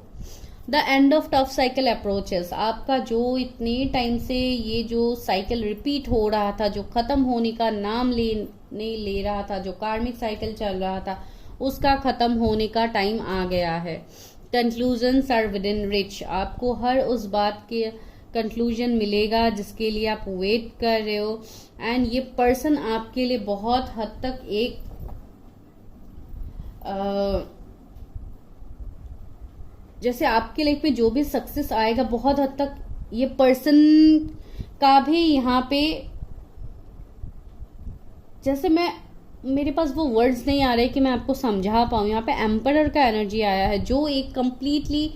The end of tough cycle approaches. आपका जो इतने टाइम से ये जो साइकिल रिपीट हो रहा था, जो खत्म होने का नाम ले रहा था, जो कार्मिक साइकिल चल रहा था, उसका खत्म होने का टाइम आ गया है। Conclusions are within reach. आपको हर उस बात के कंक्लूजन मिलेगा जिसके लिए आप वेट कर रहे हो। एंड ये पर्सन आपके लिए बहुत हद तक एक जैसे आपके लाइफ में जो भी सक्सेस आएगा, बहुत हद तक ये पर्सन का भी यहाँ पे, जैसे मेरे पास वो वर्ड्स नहीं आ रहे कि मैं आपको समझा पाऊं। यहाँ पे एम्परर का एनर्जी आया है जो एक कंप्लीटली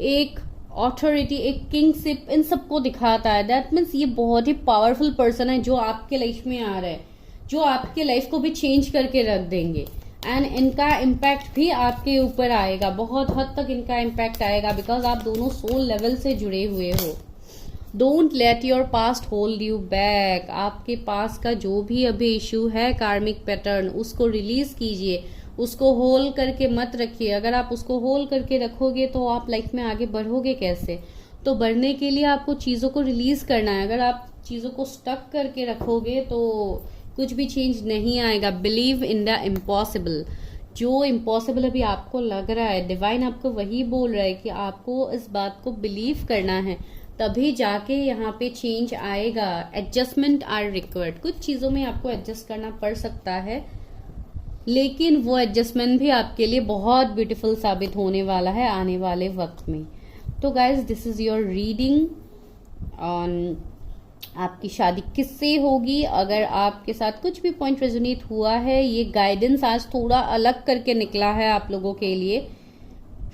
एक ऑथोरिटी, एक किंगशिप इन सबको दिखाता है। दैट मीन्स ये बहुत ही पावरफुल पर्सन है जो आपके लाइफ में आ रहा है, जो आपके लाइफ को भी चेंज करके रख देंगे। एंड इनका इम्पैक्ट भी आपके ऊपर आएगा, बहुत हद तक इनका इम्पैक्ट आएगा, बिकॉज आप दोनों सोल लेवल से जुड़े हुए हो। Don't let your past hold you back. आपके पास का जो भी अभी इशू है, कार्मिक पैटर्न, उसको रिलीज कीजिए, उसको होल्ड करके मत रखिए। अगर आप उसको होल्ड करके रखोगे तो आप लाइफ में आगे बढ़ोगे कैसे? तो बढ़ने के लिए आपको चीज़ों को रिलीज करना है। अगर आप चीज़ों को स्टक करके रखोगे तो कुछ भी चेंज नहीं आएगा। Believe in the impossible. जो इम्पॉसिबल अभी आपको लग रहा है, डिवाइन आपको वही बोल रहा है कि आपको इस बात को बिलीव करना है, तभी जाके यहाँ पे चेंज आएगा। Adjustment are required. कुछ चीज़ों में आपको एडजस्ट करना पड़ सकता है, लेकिन वो एडजस्टमेंट भी आपके लिए बहुत ब्यूटीफुल साबित होने वाला है आने वाले वक्त में। तो guys, this is your reading on आपकी शादी किससे होगी। अगर आपके साथ कुछ भी पॉइंट रेजोनेट हुआ है, ये गाइडेंस आज थोड़ा अलग करके निकला है आप लोगों के लिए।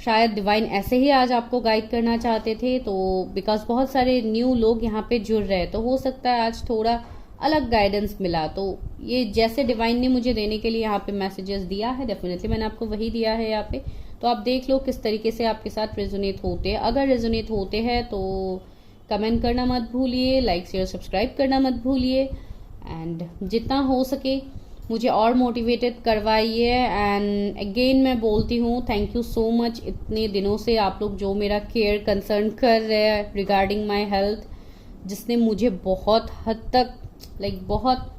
शायद डिवाइन ऐसे ही आज आपको गाइड करना चाहते थे, तो बिकॉज बहुत सारे न्यू लोग यहाँ पे जुड़ रहे हैं, तो हो सकता है आज थोड़ा अलग गाइडेंस मिला। तो ये जैसे डिवाइन ने मुझे देने के लिए यहाँ पे मैसेजेस दिया है, डेफिनेटली मैंने आपको वही दिया है यहाँ पे। तो आप देख लो किस तरीके से आपके साथ रेजोनेट होते हैं। अगर रेजोनेट होते हैं तो कमेंट करना मत भूलिए, लाइक शेयर सब्सक्राइब करना मत भूलिए। एंड जितना हो सके मुझे और मोटिवेटेड करवाइए। एंड अगेन मैं बोलती हूँ, थैंक यू सो मच इतने दिनों से आप लोग जो मेरा केयर कंसर्न कर रहे हैं रिगार्डिंग माय हेल्थ, जिसने मुझे बहुत हद तक बहुत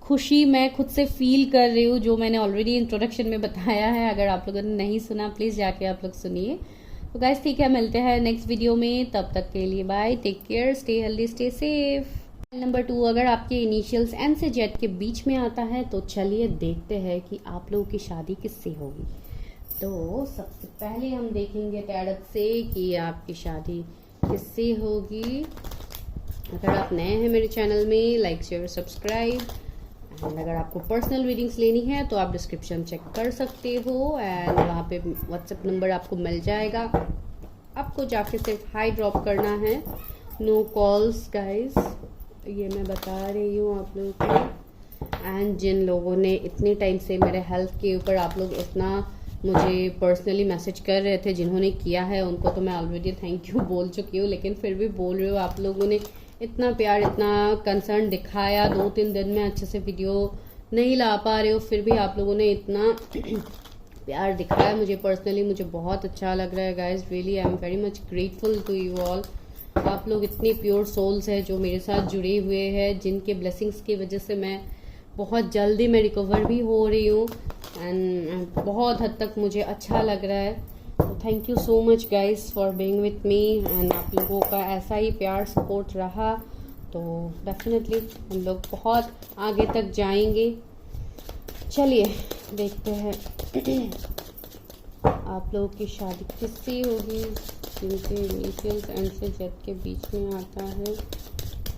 खुशी मैं खुद से फील कर रही हूँ, जो मैंने ऑलरेडी इंट्रोडक्शन में बताया है। अगर आप लोगों ने नहीं सुना, प्लीज़ जाके आप लोग सुनिए। तो गाइस ठीक है, मिलते हैं नेक्स्ट वीडियो में। तब तक के लिए bye, take care, stay healthy, stay safe. Number 2, अगर आपके इनिशियल्स एन से जेड के बीच में आता है तो चलिए देखते हैं कि आप लोगों की शादी किससे होगी। तो सबसे पहले हम देखेंगे टैरट से कि आपकी शादी किससे होगी। अगर आप नए हैं मेरे चैनल में, लाइक शेयर सब्सक्राइब। एंड अगर आपको पर्सनल रीडिंग्स लेनी है तो आप डिस्क्रिप्शन चेक कर सकते हो, एंड वहाँ पे व्हाट्सएप नंबर आपको मिल जाएगा। आपको जाके सिर्फ हाई ड्रॉप करना है, नो कॉल्स गाइस, ये मैं बता रही हूँ आप लोगों को। एंड जिन लोगों ने इतने टाइम से मेरे हेल्थ के ऊपर आप लोग इतना मुझे पर्सनली मैसेज कर रहे थे, जिन्होंने किया है उनको तो मैं ऑलरेडी थैंक यू बोल चुकी हूँ, लेकिन फिर भी बोल रही हूँ। आप लोगों ने इतना प्यार, इतना कंसर्न दिखाया। 2-3 दिन में अच्छे से वीडियो नहीं ला पा रहे हो, फिर भी आप लोगों ने इतना प्यार दिखाया मुझे पर्सनली, मुझे बहुत अच्छा लग रहा है guys. Really I am very much grateful to you all. आप लोग इतने प्योर सोल्स हैं जो मेरे साथ जुड़े हुए हैं, जिनके ब्लेसिंग्स की वजह से मैं बहुत जल्दी मैं रिकवर भी हो रही हूँ। एंड बहुत हद तक मुझे अच्छा लग रहा है। Thank you so much guys for being with me. And आप लोगों का ऐसा ही प्यार सपोर्ट रहा तो डेफिनेटली हम लोग बहुत आगे तक जाएंगे। चलिए देखते हैं आप लोगों की शादी किससे होगी, जिनके इनिशियल्स एंड से जेड के बीच में आता है।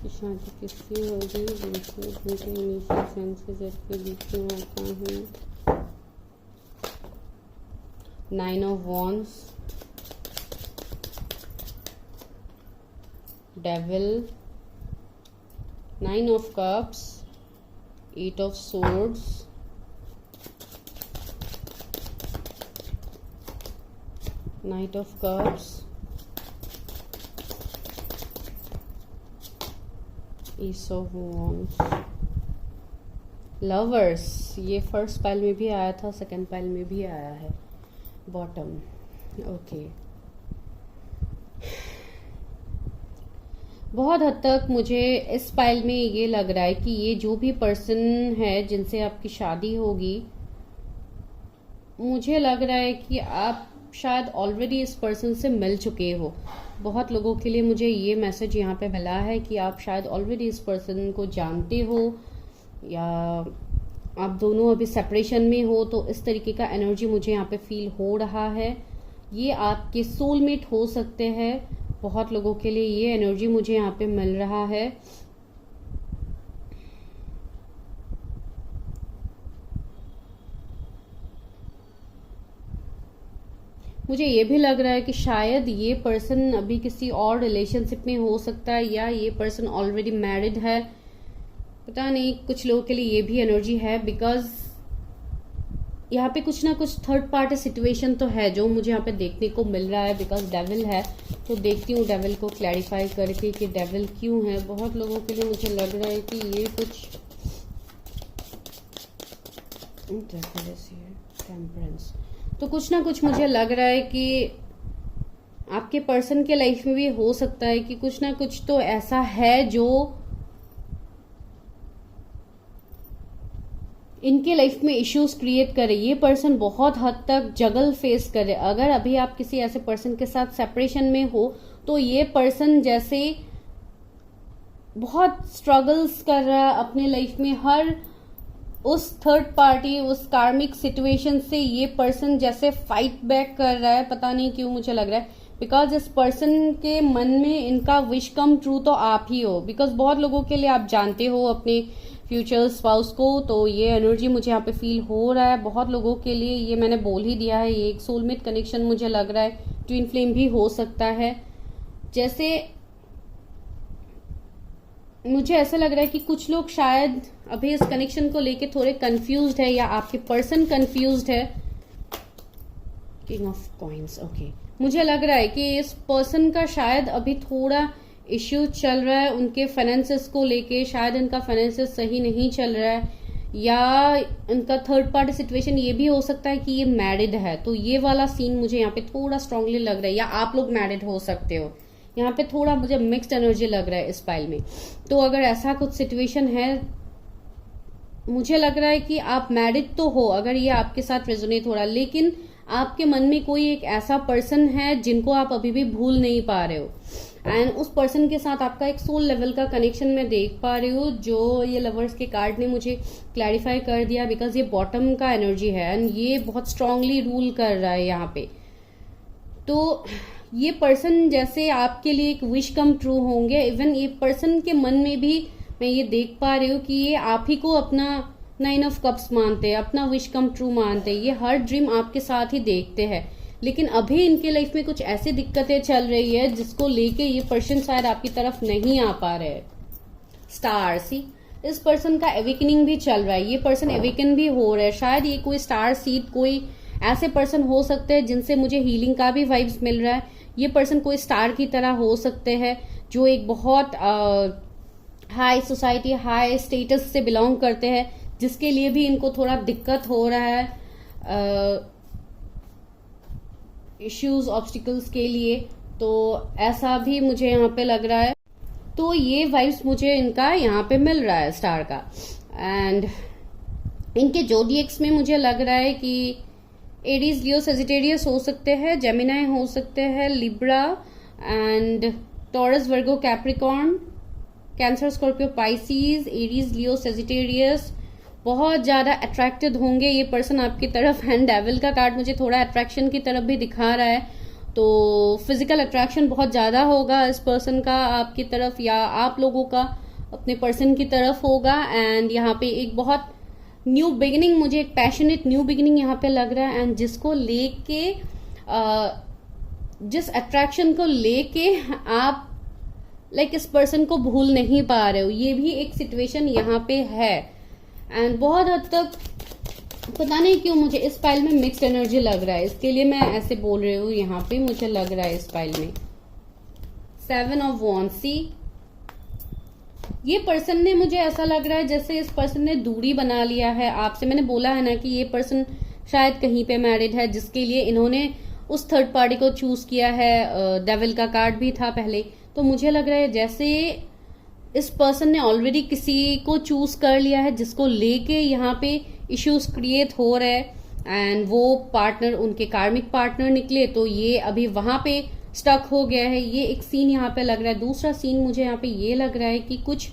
शादी किससे होगी जिनके इनिशियल्स एंड से जेड के बीच में आता है। 9 of Wands, Devil, 9 of Cups, 8 of Swords, Knight of Cups, Ace of Wands, Lovers। ये फर्स्ट पाइल में भी आया था, सेकंड पाइल में भी आया है, बॉटम। ओके, बहुत हद तक मुझे इस पाइल में ये लग रहा है कि ये जो भी पर्सन है जिनसे आपकी शादी होगी, मुझे लग रहा है कि आप शायद ऑलरेडी इस पर्सन से मिल चुके हो। बहुत लोगों के लिए मुझे ये मैसेज यहाँ पे मिला है कि आप शायद ऑलरेडी इस पर्सन को जानते हो, या आप दोनों अभी सेपरेशन में हो, तो इस तरीके का एनर्जी मुझे यहाँ पे फील हो रहा है। ये आपके सोलमेट हो सकते हैं। बहुत लोगों के लिए ये एनर्जी मुझे यहाँ पे मिल रहा है। मुझे ये भी लग रहा है कि शायद ये पर्सन अभी किसी और रिलेशनशिप में हो सकता है, या ये पर्सन ऑलरेडी मैरिड है, पता नहीं। कुछ लोगों के लिए ये भी एनर्जी है, बिकॉज यहाँ पे कुछ ना कुछ थर्ड पार्टी सिचुएशन तो है जो मुझे यहाँ पे देखने को मिल रहा है। बिकॉज डेविल है, तो देखती हूँ डेविल को क्लैरिफाई करके कि डेविल क्यों है। बहुत लोगों के लिए मुझे लग रहा है कि ये कुछ टेम्परेंस, तो कुछ ना कुछ मुझे लग रहा है कि आपके पर्सन के लाइफ में भी हो सकता है कि कुछ ना कुछ तो ऐसा है जो इनके लाइफ में इश्यूज क्रिएट करे। ये पर्सन बहुत हद तक जगल फेस करे। अगर अभी आप किसी ऐसे पर्सन के साथ सेपरेशन में हो, तो ये पर्सन जैसे बहुत स्ट्रगल्स कर रहा है अपने लाइफ में। हर उस थर्ड पार्टी, उस कार्मिक सिचुएशन से ये पर्सन जैसे फाइट बैक कर रहा है। पता नहीं क्यों मुझे लग रहा है, बिकॉज इस पर्सन के मन में इनका विश कम ट्रू तो आप ही हो। बिकॉज बहुत लोगों के लिए आप जानते हो अपने फ्यूचर स्पाउस को, तो ये एनर्जी मुझे यहाँ पे फील हो रहा है। बहुत लोगों के लिए ये मैंने बोल ही दिया है, ये एक सोलमेट कनेक्शन मुझे लग रहा है। ट्विन फ्लेम भी हो सकता है। जैसे मुझे ऐसा लग रहा है कि कुछ लोग शायद अभी इस कनेक्शन को लेके थोड़े कंफ्यूज्ड है, या आपके पर्सन कंफ्यूज्ड है। King of coins, okay. मुझे लग रहा है कि इस पर्सन का शायद अभी थोड़ा इश्यू चल रहा है उनके फाइनेंसेस को लेके। शायद इनका फाइनेंसेस सही नहीं चल रहा है, या इनका थर्ड पार्टी सिचुएशन ये भी हो सकता है कि ये मैरिड है। तो ये वाला सीन मुझे यहाँ पे थोड़ा स्ट्रांगली लग रहा है, या आप लोग मैरिड हो सकते हो। यहाँ पे थोड़ा मुझे मिक्स्ड एनर्जी लग रहा है इस फाइल में। तो अगर ऐसा कुछ सिचुएशन है, मुझे लग रहा है कि आप मैरिड तो हो, अगर ये आपके साथ रेजोनेट हो रहा है, लेकिन आपके मन में कोई एक ऐसा पर्सन है जिनको आप अभी भी भूल नहीं पा रहे हो। एंड उस पर्सन के साथ आपका एक सोल लेवल का कनेक्शन मैं देख पा रही हूँ, जो ये लवर्स के कार्ड ने मुझे क्लैरिफाई कर दिया। बिकॉज ये बॉटम का एनर्जी है एंड ये बहुत स्ट्रांगली रूल कर रहा है यहाँ पे। तो ये पर्सन जैसे आपके लिए एक विश कम ट्रू होंगे। इवन ये पर्सन के मन में भी मैं ये देख पा रही हूँ कि ये आप ही को अपना 9 ऑफ कप्स मानते हैं, अपना विश कम ट्रू मानते हैं। ये हर ड्रीम आपके साथ ही देखते हैं, लेकिन अभी इनके लाइफ में कुछ ऐसी दिक्कतें चल रही है जिसको लेके ये पर्सन शायद आपकी तरफ नहीं आ पा रहे। स्टार, सी इस पर्सन का एवेकनिंग भी चल रहा है। ये पर्सन एवेकन भी हो रहा है। शायद ये कोई स्टार सीड, कोई ऐसे पर्सन हो सकते हैं जिनसे मुझे हीलिंग का भी वाइब्स मिल रहा है। ये पर्सन कोई स्टार की तरह हो सकते हैं जो एक बहुत हाई सोसाइटी, हाई स्टेटस से बिलोंग करते हैं, जिसके लिए भी इनको थोड़ा दिक्कत हो रहा है इश्यूज, ऑब्स्टिकल्स के लिए। तो ऐसा भी मुझे यहाँ पे लग रहा है। तो ये वाइब्स मुझे इनका यहाँ पे मिल रहा है स्टार का। एंड इनके जोडिएक्स में मुझे लग रहा है कि एरीज, लियो, सेजिटेरियस हो सकते हैं, जेमिनाई हो सकते हैं, Libra and taurus, Virgo, Capricorn, cancer, Scorpio, Pisces, Aries, Leo, Sagittarius बहुत ज्यादा अट्रैक्टेड होंगे ये पर्सन आपकी तरफ। एंड डेविल का कार्ड मुझे थोड़ा अट्रैक्शन की तरफ भी दिखा रहा है। तो फिजिकल अट्रैक्शन बहुत ज्यादा होगा इस पर्सन का आपकी तरफ, या आप लोगों का अपने पर्सन की तरफ होगा। एंड यहाँ पे एक बहुत न्यू बिगिनिंग, मुझे एक पैशनेट न्यू बिगिनिंग यहाँ पे लग रहा है। एंड जिसको लेके जिस अट्रैक्शन को लेके आप इस पर्सन को भूल नहीं पा रहे हो, ये भी एक सिचुएशन यहाँ पे है। एंड बहुत हद तक पता नहीं क्यों मुझे इस फाइल में मिक्स्ड एनर्जी लग रहा है, इसके लिए मैं ऐसे बोल रही हूँ। यहाँ पे मुझे लग रहा है इस फाइल में 7 ऑफ वॉन्ड्स, सी ये पर्सन ने, मुझे ऐसा लग रहा है जैसे इस पर्सन ने दूरी बना लिया है आपसे। मैंने बोला है ना कि ये पर्सन शायद कहीं पे मैरिड है, जिसके लिए इन्होंने उस थर्ड पार्टी को चूज किया है। डेविल का कार्ड भी था पहले। तो मुझे लग रहा है जैसे इस पर्सन ने ऑलरेडी किसी को चूज कर लिया है जिसको लेके यहाँ पे इश्यूज क्रिएट हो रहे हैं। एंड वो पार्टनर उनके कार्मिक पार्टनर निकले, तो ये अभी वहां पे स्टक हो गया है। ये एक सीन यहाँ पे लग रहा है। दूसरा सीन मुझे यहाँ पे ये लग रहा है कि कुछ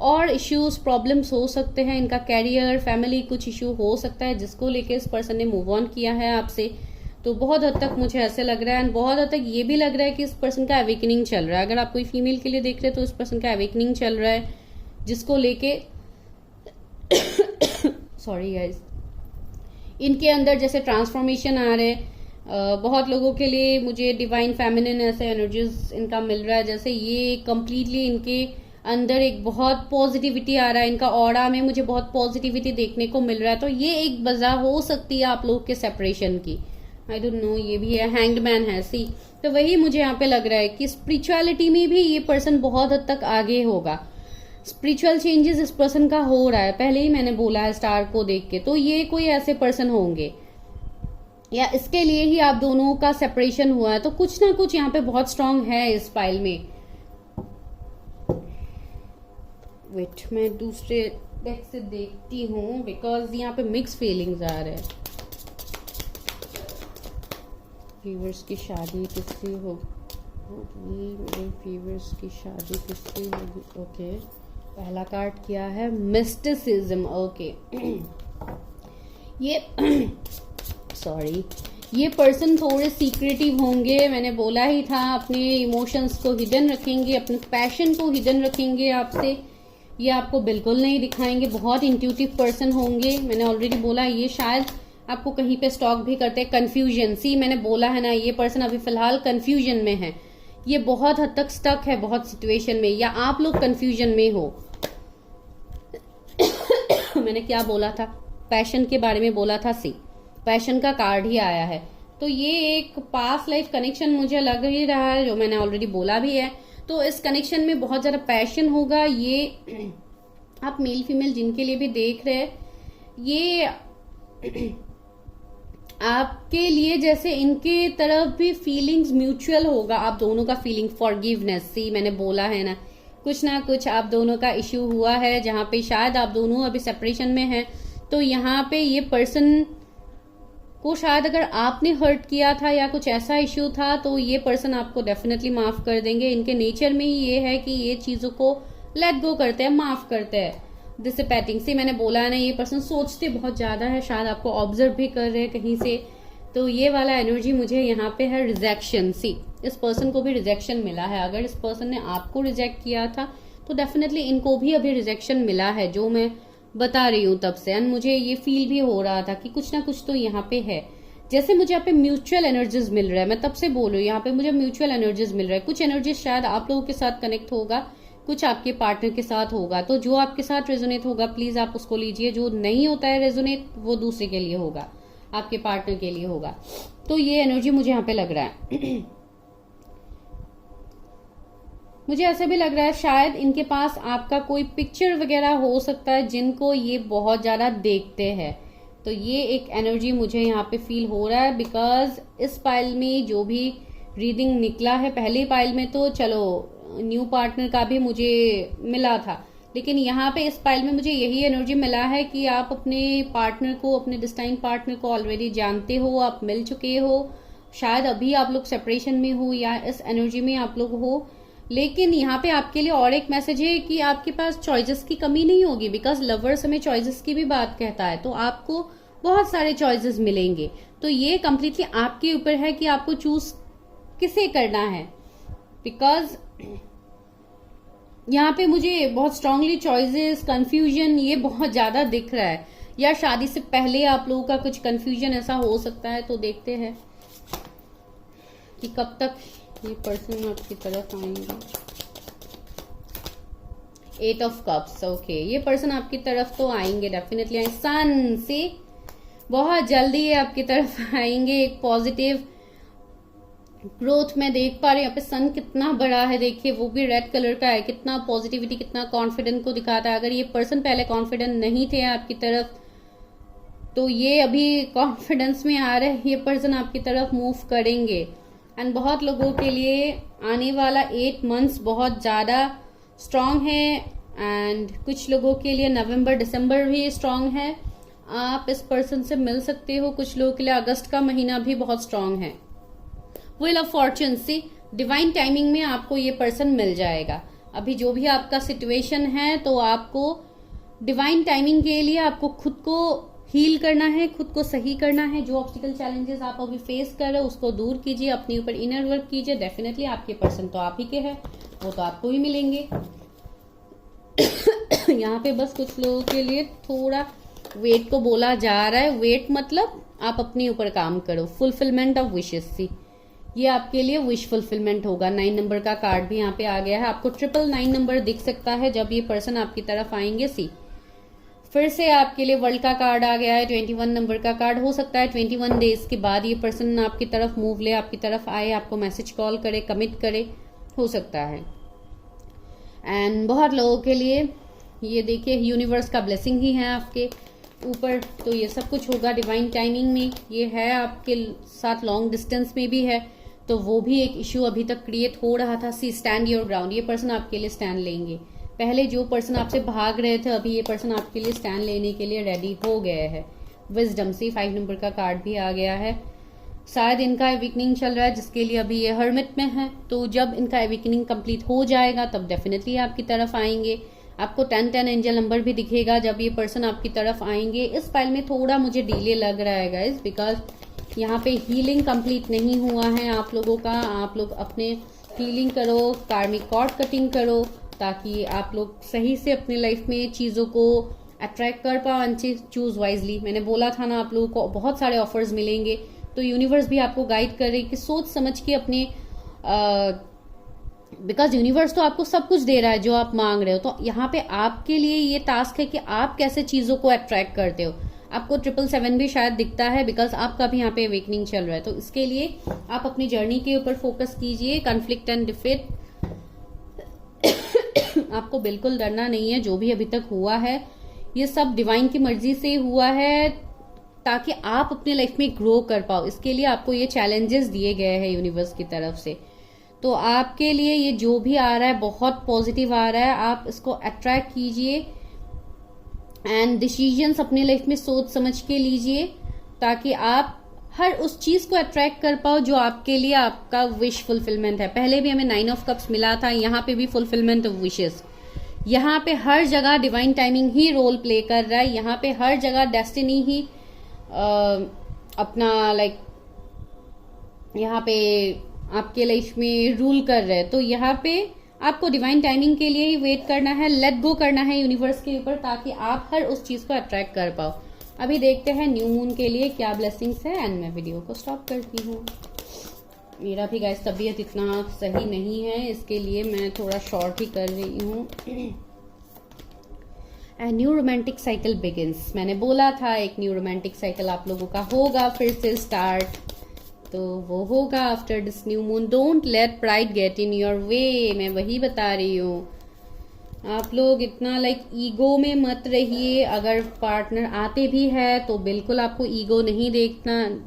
और इश्यूज प्रॉब्लम्स हो सकते हैं, इनका कैरियर फैमिली कुछ इश्यू हो सकता है जिसको लेके इस पर्सन ने मूव ऑन किया है आपसे। तो बहुत हद तक मुझे ऐसे लग रहा है, एंड बहुत हद तक ये भी लग रहा है कि इस पर्सन का अवेकनिंग चल रहा है। अगर आप कोई फीमेल के लिए देख रहे हैं तो इस पर्सन का अवेकनिंग चल रहा है जिसको लेके सॉरी गाइस, इनके अंदर जैसे ट्रांसफॉर्मेशन आ रहे हैं। बहुत लोगों के लिए मुझे डिवाइन फेमिनिन ऐसे एनर्जीज इनका मिल रहा है, जैसे ये कंप्लीटली इनके अंदर एक बहुत पॉजिटिविटी आ रहा है। इनका ऑरा में मुझे बहुत पॉजिटिविटी देखने को मिल रहा है। तो ये एक वजह हो सकती है आप लोगों के सेपरेशन की। आई डोंट नो, ये भी है, हैंग्ड मैन है सी। तो वही मुझे यहाँ पे लग रहा है कि स्पिरिचुअलिटी में भी ये पर्सन बहुत हद तक आगे होगा। स्पिरिचुअल चेंजेस इस पर्सन का हो रहा है, पहले ही मैंने बोला है स्टार को देख के। तो ये कोई ऐसे पर्सन होंगे या इसके लिए ही आप दोनों का सेपरेशन हुआ है। तो कुछ ना कुछ यहाँ पे बहुत स्ट्रांग है इस फाइल में। वेट, मैं दूसरे डेक से देखती हूँ बिकॉज यहाँ पे मिक्स फीलिंग्स आ रहे हैं। फीवर्स की शादी किससे होगी? मेरे फीवर्स की शादी किससे होगी? ओके, पहला कार्ड किया है मिस्टिसिज्म। ओके ये सॉरी, ये पर्सन थोड़े सीक्रेटिव होंगे। मैंने बोला ही था, अपने इमोशंस को हिडन रखेंगे, अपने पैशन को हिडन रखेंगे आपसे। ये आपको बिल्कुल नहीं दिखाएंगे। बहुत इंट्यूटिव पर्सन होंगे। मैंने ऑलरेडी बोला, ये शायद आपको कहीं पे स्टॉक भी करते हैं। कंफ्यूजन, सी मैंने बोला है ना, ये पर्सन अभी फिलहाल कंफ्यूजन में है। ये बहुत हद तक स्टक है बहुत सिचुएशन में, या आप लोग कंफ्यूजन में हो। मैंने क्या बोला था? पैशन के बारे में बोला था। सी पैशन का कार्ड ही आया है। तो ये एक पास्ट लाइफ कनेक्शन मुझे लग ही रहा है, जो मैंने ऑलरेडी बोला भी है। तो इस कनेक्शन में बहुत ज्यादा पैशन होगा। ये आप मेल फीमेल जिनके लिए भी देख रहे हैं, ये आपके लिए जैसे इनके तरफ भी फीलिंग्स म्यूचुअल होगा। आप दोनों का फीलिंग फॉरगिवनेस, सी मैंने बोला है ना कुछ आप दोनों का इश्यू हुआ है जहां पे शायद आप दोनों अभी सेपरेशन में हैं। तो यहाँ पे ये पर्सन को शायद अगर आपने हर्ट किया था या कुछ ऐसा इश्यू था, तो ये पर्सन आपको डेफिनेटली माफ कर देंगे। इनके नेचर में ही ये है कि ये चीजों को लेट गो करते हैं, माफ करते हैं। डिसिपेटिंग, से मैंने बोला है ना, ये पर्सन सोचते बहुत ज्यादा है, शायद आपको ऑब्जर्व भी कर रहे हैं कहीं से। तो ये वाला एनर्जी मुझे यहाँ पे है रिजेक्शन। सी इस पर्सन को भी रिजेक्शन मिला है। अगर इस पर्सन ने आपको रिजेक्ट किया था तो डेफिनेटली इनको भी अभी रिजेक्शन मिला है, जो मैं बता रही हूँ तब से। एंड मुझे ये फील भी हो रहा था कि कुछ ना कुछ तो यहाँ पे है। जैसे मुझे यहाँ पे म्यूचुअल एनर्जीज मिल रहा है, मैं तब से बोल रही हूँ, यहाँ पे मुझे म्यूचुअल एनर्जीज मिल रहा है। कुछ एनर्जीज शायद आप लोगों के साथ कनेक्ट होगा, कुछ आपके पार्टनर के साथ होगा। तो जो आपके साथ रेजोनेट होगा प्लीज आप उसको लीजिए, जो नहीं होता है रेजोनेट वो दूसरे के लिए होगा, आपके पार्टनर के लिए होगा। तो ये एनर्जी मुझे यहाँ पे लग रहा है। मुझे ऐसे भी लग रहा है शायद इनके पास आपका कोई पिक्चर वगैरह हो सकता है जिनको ये बहुत ज्यादा देखते हैं। तो ये एक एनर्जी मुझे यहाँ पे फील हो रहा है, बिकॉज इस पाइल में जो भी रीडिंग निकला है, पहली पाइल में तो चलो न्यू पार्टनर का भी मुझे मिला था, लेकिन यहाँ पे इस पाइल में मुझे यही एनर्जी मिला है कि आप अपने पार्टनर को, अपने डिस्टाइन पार्टनर को ऑलरेडी जानते हो, आप मिल चुके हो। शायद अभी आप लोग सेपरेशन में हो या इस एनर्जी में आप लोग हो। लेकिन यहाँ पे आपके लिए और एक मैसेज है कि आपके पास चॉइसेस की कमी नहीं होगी, बिकॉज लवर्स हमें चॉइसेस की भी बात कहता है। तो आपको बहुत सारे चॉइसेस मिलेंगे। तो ये कम्प्लीटली आपके ऊपर है कि आपको चूज किसे करना है, बिकॉज यहाँ पे मुझे बहुत स्ट्रांगली चॉइसेस, कंफ्यूजन ये बहुत ज्यादा दिख रहा है। या शादी से पहले आप लोगों का कुछ कंफ्यूजन ऐसा हो सकता है। तो देखते हैं कि कब तक ये पर्सन आपकी तरफ आएंगे। 8 ऑफ कप्स, ओके, ये पर्सन आपकी तरफ तो आएंगे, डेफिनेटली आएंगे। सन से बहुत जल्दी ये आपकी तरफ आएंगे। एक पॉजिटिव ग्रोथ में देख पा रहे हैं। यहाँ पे सन कितना बड़ा है, देखिए, वो भी रेड कलर का है। कितना पॉजिटिविटी, कितना कॉन्फिडेंट को दिखाता है। अगर ये पर्सन पहले कॉन्फिडेंट नहीं थे आपकी तरफ, तो ये अभी कॉन्फिडेंस में आ रहे हैं। ये पर्सन आपकी तरफ मूव करेंगे। एंड बहुत लोगों के लिए आने वाला 8 मंथ्स बहुत ज्यादा स्ट्रांग है। एंड कुछ लोगों के लिए नवंबर दिसंबर भी स्ट्रांग है। आप इस पर्सन से मिल सकते हो। कुछ लोगों के लिए अगस्त का महीना भी बहुत स्ट्रांग है। व्हील ऑफ फॉर्च्यून से डिवाइन टाइमिंग में आपको ये पर्सन मिल जाएगा। अभी जो भी आपका सिचुएशन है, तो आपको डिवाइन टाइमिंग के लिए आपको खुद को हील करना है, खुद को सही करना है। जो ऑब्स्टिकल चैलेंजेस आप अभी फेस कर रहे हो उसको दूर कीजिए, अपने ऊपर इनर वर्क कीजिए। डेफिनेटली आपके पर्सन तो आप ही के हैं, वो तो आपको ही मिलेंगे। यहाँ पे बस कुछ लोगों के लिए थोड़ा वेट को बोला जा रहा है। वेट मतलब आप अपने ऊपर काम करो। फुलफिलमेंट ऑफ विशेस, सी ये आपके लिए विश फुलफिलमेंट होगा। 9 नंबर का कार्ड भी यहाँ पे आ गया है। आपको 999 नंबर दिख सकता है जब ये पर्सन आपकी तरफ आएंगे। सी फिर से आपके लिए वर्ल्ड का कार्ड आ गया है। 21 नंबर का कार्ड हो सकता है 21 डेज के बाद ये पर्सन आपकी तरफ मूव ले, आपकी तरफ आए, आपको मैसेज कॉल करे, कमिट करे, हो सकता है। एंड बहुत लोगों के लिए ये देखिए यूनिवर्स का ब्लेसिंग ही है आपके ऊपर, तो ये सब कुछ होगा डिवाइन टाइमिंग में। ये है आपके साथ लॉन्ग डिस्टेंस में भी है, तो वो भी एक इश्यू अभी तक क्रिएट हो रहा था। सी स्टैंड योर ग्राउंड, ये पर्सन आपके लिए स्टैंड लेंगे। पहले जो पर्सन आपसे भाग रहे थे, अभी ये पर्सन आपके लिए स्टैंड लेने के लिए रेडी हो गए हैं। विजडम से 5 नंबर का कार्ड भी आ गया है। शायद इनका एविकनिंग चल रहा है, जिसके लिए अभी ये हर्मिट में है। तो जब इनका एविकनिंग कंप्लीट हो जाएगा तब डेफिनेटली आपकी तरफ आएंगे। आपको 10-10 एंजल नंबर भी दिखेगा जब ये पर्सन आपकी तरफ आएंगे। इस फाइल में थोड़ा मुझे डिले लग रहा है गाइज, बिकॉज यहाँ पे हीलिंग कंप्लीट नहीं हुआ है आप लोगों का। आप लोग अपने हीलिंग करो, कार्मिक कॉर्ड कटिंग करो, ताकि आप लोग सही से अपने लाइफ में चीज़ों को अट्रैक्ट कर पाओ एंड चूज वाइजली। मैंने बोला था ना, आप लोगों को बहुत सारे ऑफर्स मिलेंगे, तो यूनिवर्स भी आपको गाइड कर रही है कि सोच समझ के अपने बिकॉज यूनिवर्स तो आपको सब कुछ दे रहा है जो आप मांग रहे हो। तो यहाँ पे आपके लिए ये टास्क है कि आप कैसे चीजों को अट्रैक्ट करते हो। आपको 777 भी शायद दिखता है, बिकॉज आपका भी यहाँ पे अवेकनिंग चल रहा है। तो इसके लिए आप अपनी जर्नी के ऊपर फोकस कीजिए। कॉन्फ्लिक्ट एंड डिफीट, आपको बिल्कुल डरना नहीं है। जो भी अभी तक हुआ है ये सब डिवाइन की मर्जी से हुआ है, ताकि आप अपने लाइफ में ग्रो कर पाओ। इसके लिए आपको ये चैलेंजेस दिए गए हैं यूनिवर्स की तरफ से। तो आपके लिए ये जो भी आ रहा है बहुत पॉजिटिव आ रहा है। आप इसको अट्रैक्ट कीजिए एंड डिसीजंस अपने लाइफ में सोच समझ के लीजिए, ताकि आप हर उस चीज को अट्रैक्ट कर पाओ जो आपके लिए आपका विश फुलफिलमेंट है। पहले भी हमें 9 ऑफ कप्स मिला था, यहाँ पे भी फुलफिलमेंट ऑफ विशेस। यहाँ पे हर जगह डिवाइन टाइमिंग ही रोल प्ले कर रहा है। यहाँ पे हर जगह डेस्टिनी ही अपना लाइक यहाँ पे आपके लाइफ में रूल कर रहे हैं। तो यहाँ पे आपको डिवाइन टाइमिंग के लिए ही वेट करना है, लेट गो करना है यूनिवर्स के ऊपर, ताकि आप हर उस चीज को अट्रैक्ट कर पाओ। अभी देखते हैं न्यू मून के लिए क्या ब्लेसिंग्स है एंड मैं वीडियो को स्टॉप करती हूँ। मेरा भी गाइस तबीयत इतना सही नहीं है, इसके लिए मैं थोड़ा शॉर्ट ही कर रही हूँ। And new romantic cycle begins, मैंने बोला था एक न्यू रोमांटिक साइकिल आप लोगों का होगा फिर से स्टार्ट, तो वो होगा after this new moon. Don't let pride get in your way, मैं वही बता रही हूँ। आप लोग इतना लाइक ईगो में मत रहिए। अगर पार्टनर आते भी है तो बिल्कुल आपको ईगो नहीं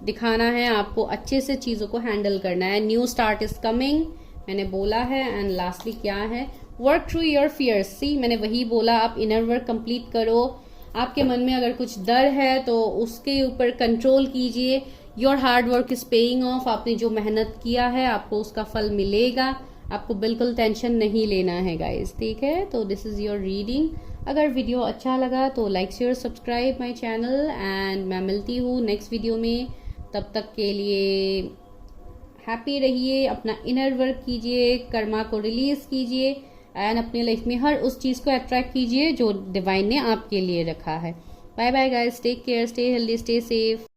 दिखाना है। आपको अच्छे से चीजों को हैंडल करना है। न्यू स्टार्ट इज कमिंग, मैंने बोला है। एंड लास्टली क्या है, वर्क थ्रू योर फियर्स। सी मैंने वही बोला, आप इनर वर्क कंप्लीट करो। आपके मन में अगर कुछ डर है तो उसके ऊपर कंट्रोल कीजिए। Your hard work is paying off, आपने जो मेहनत किया है आपको उसका फल मिलेगा। आपको बिल्कुल टेंशन नहीं लेना है गाइस, ठीक है। तो दिस इज योर रीडिंग। अगर वीडियो अच्छा लगा तो like share subscribe my channel and मैं मिलती हूँ नेक्स्ट वीडियो में। तब तक के लिए हैप्पी रहिए, अपना इनर वर्क कीजिए, कर्मा को रिलीज कीजिए एंड अपने लाइफ में हर उस चीज को अट्रैक्ट कीजिए जो डिवाइन ने आपके लिए रखा है। Bye bye guys, take care, stay healthy, stay safe.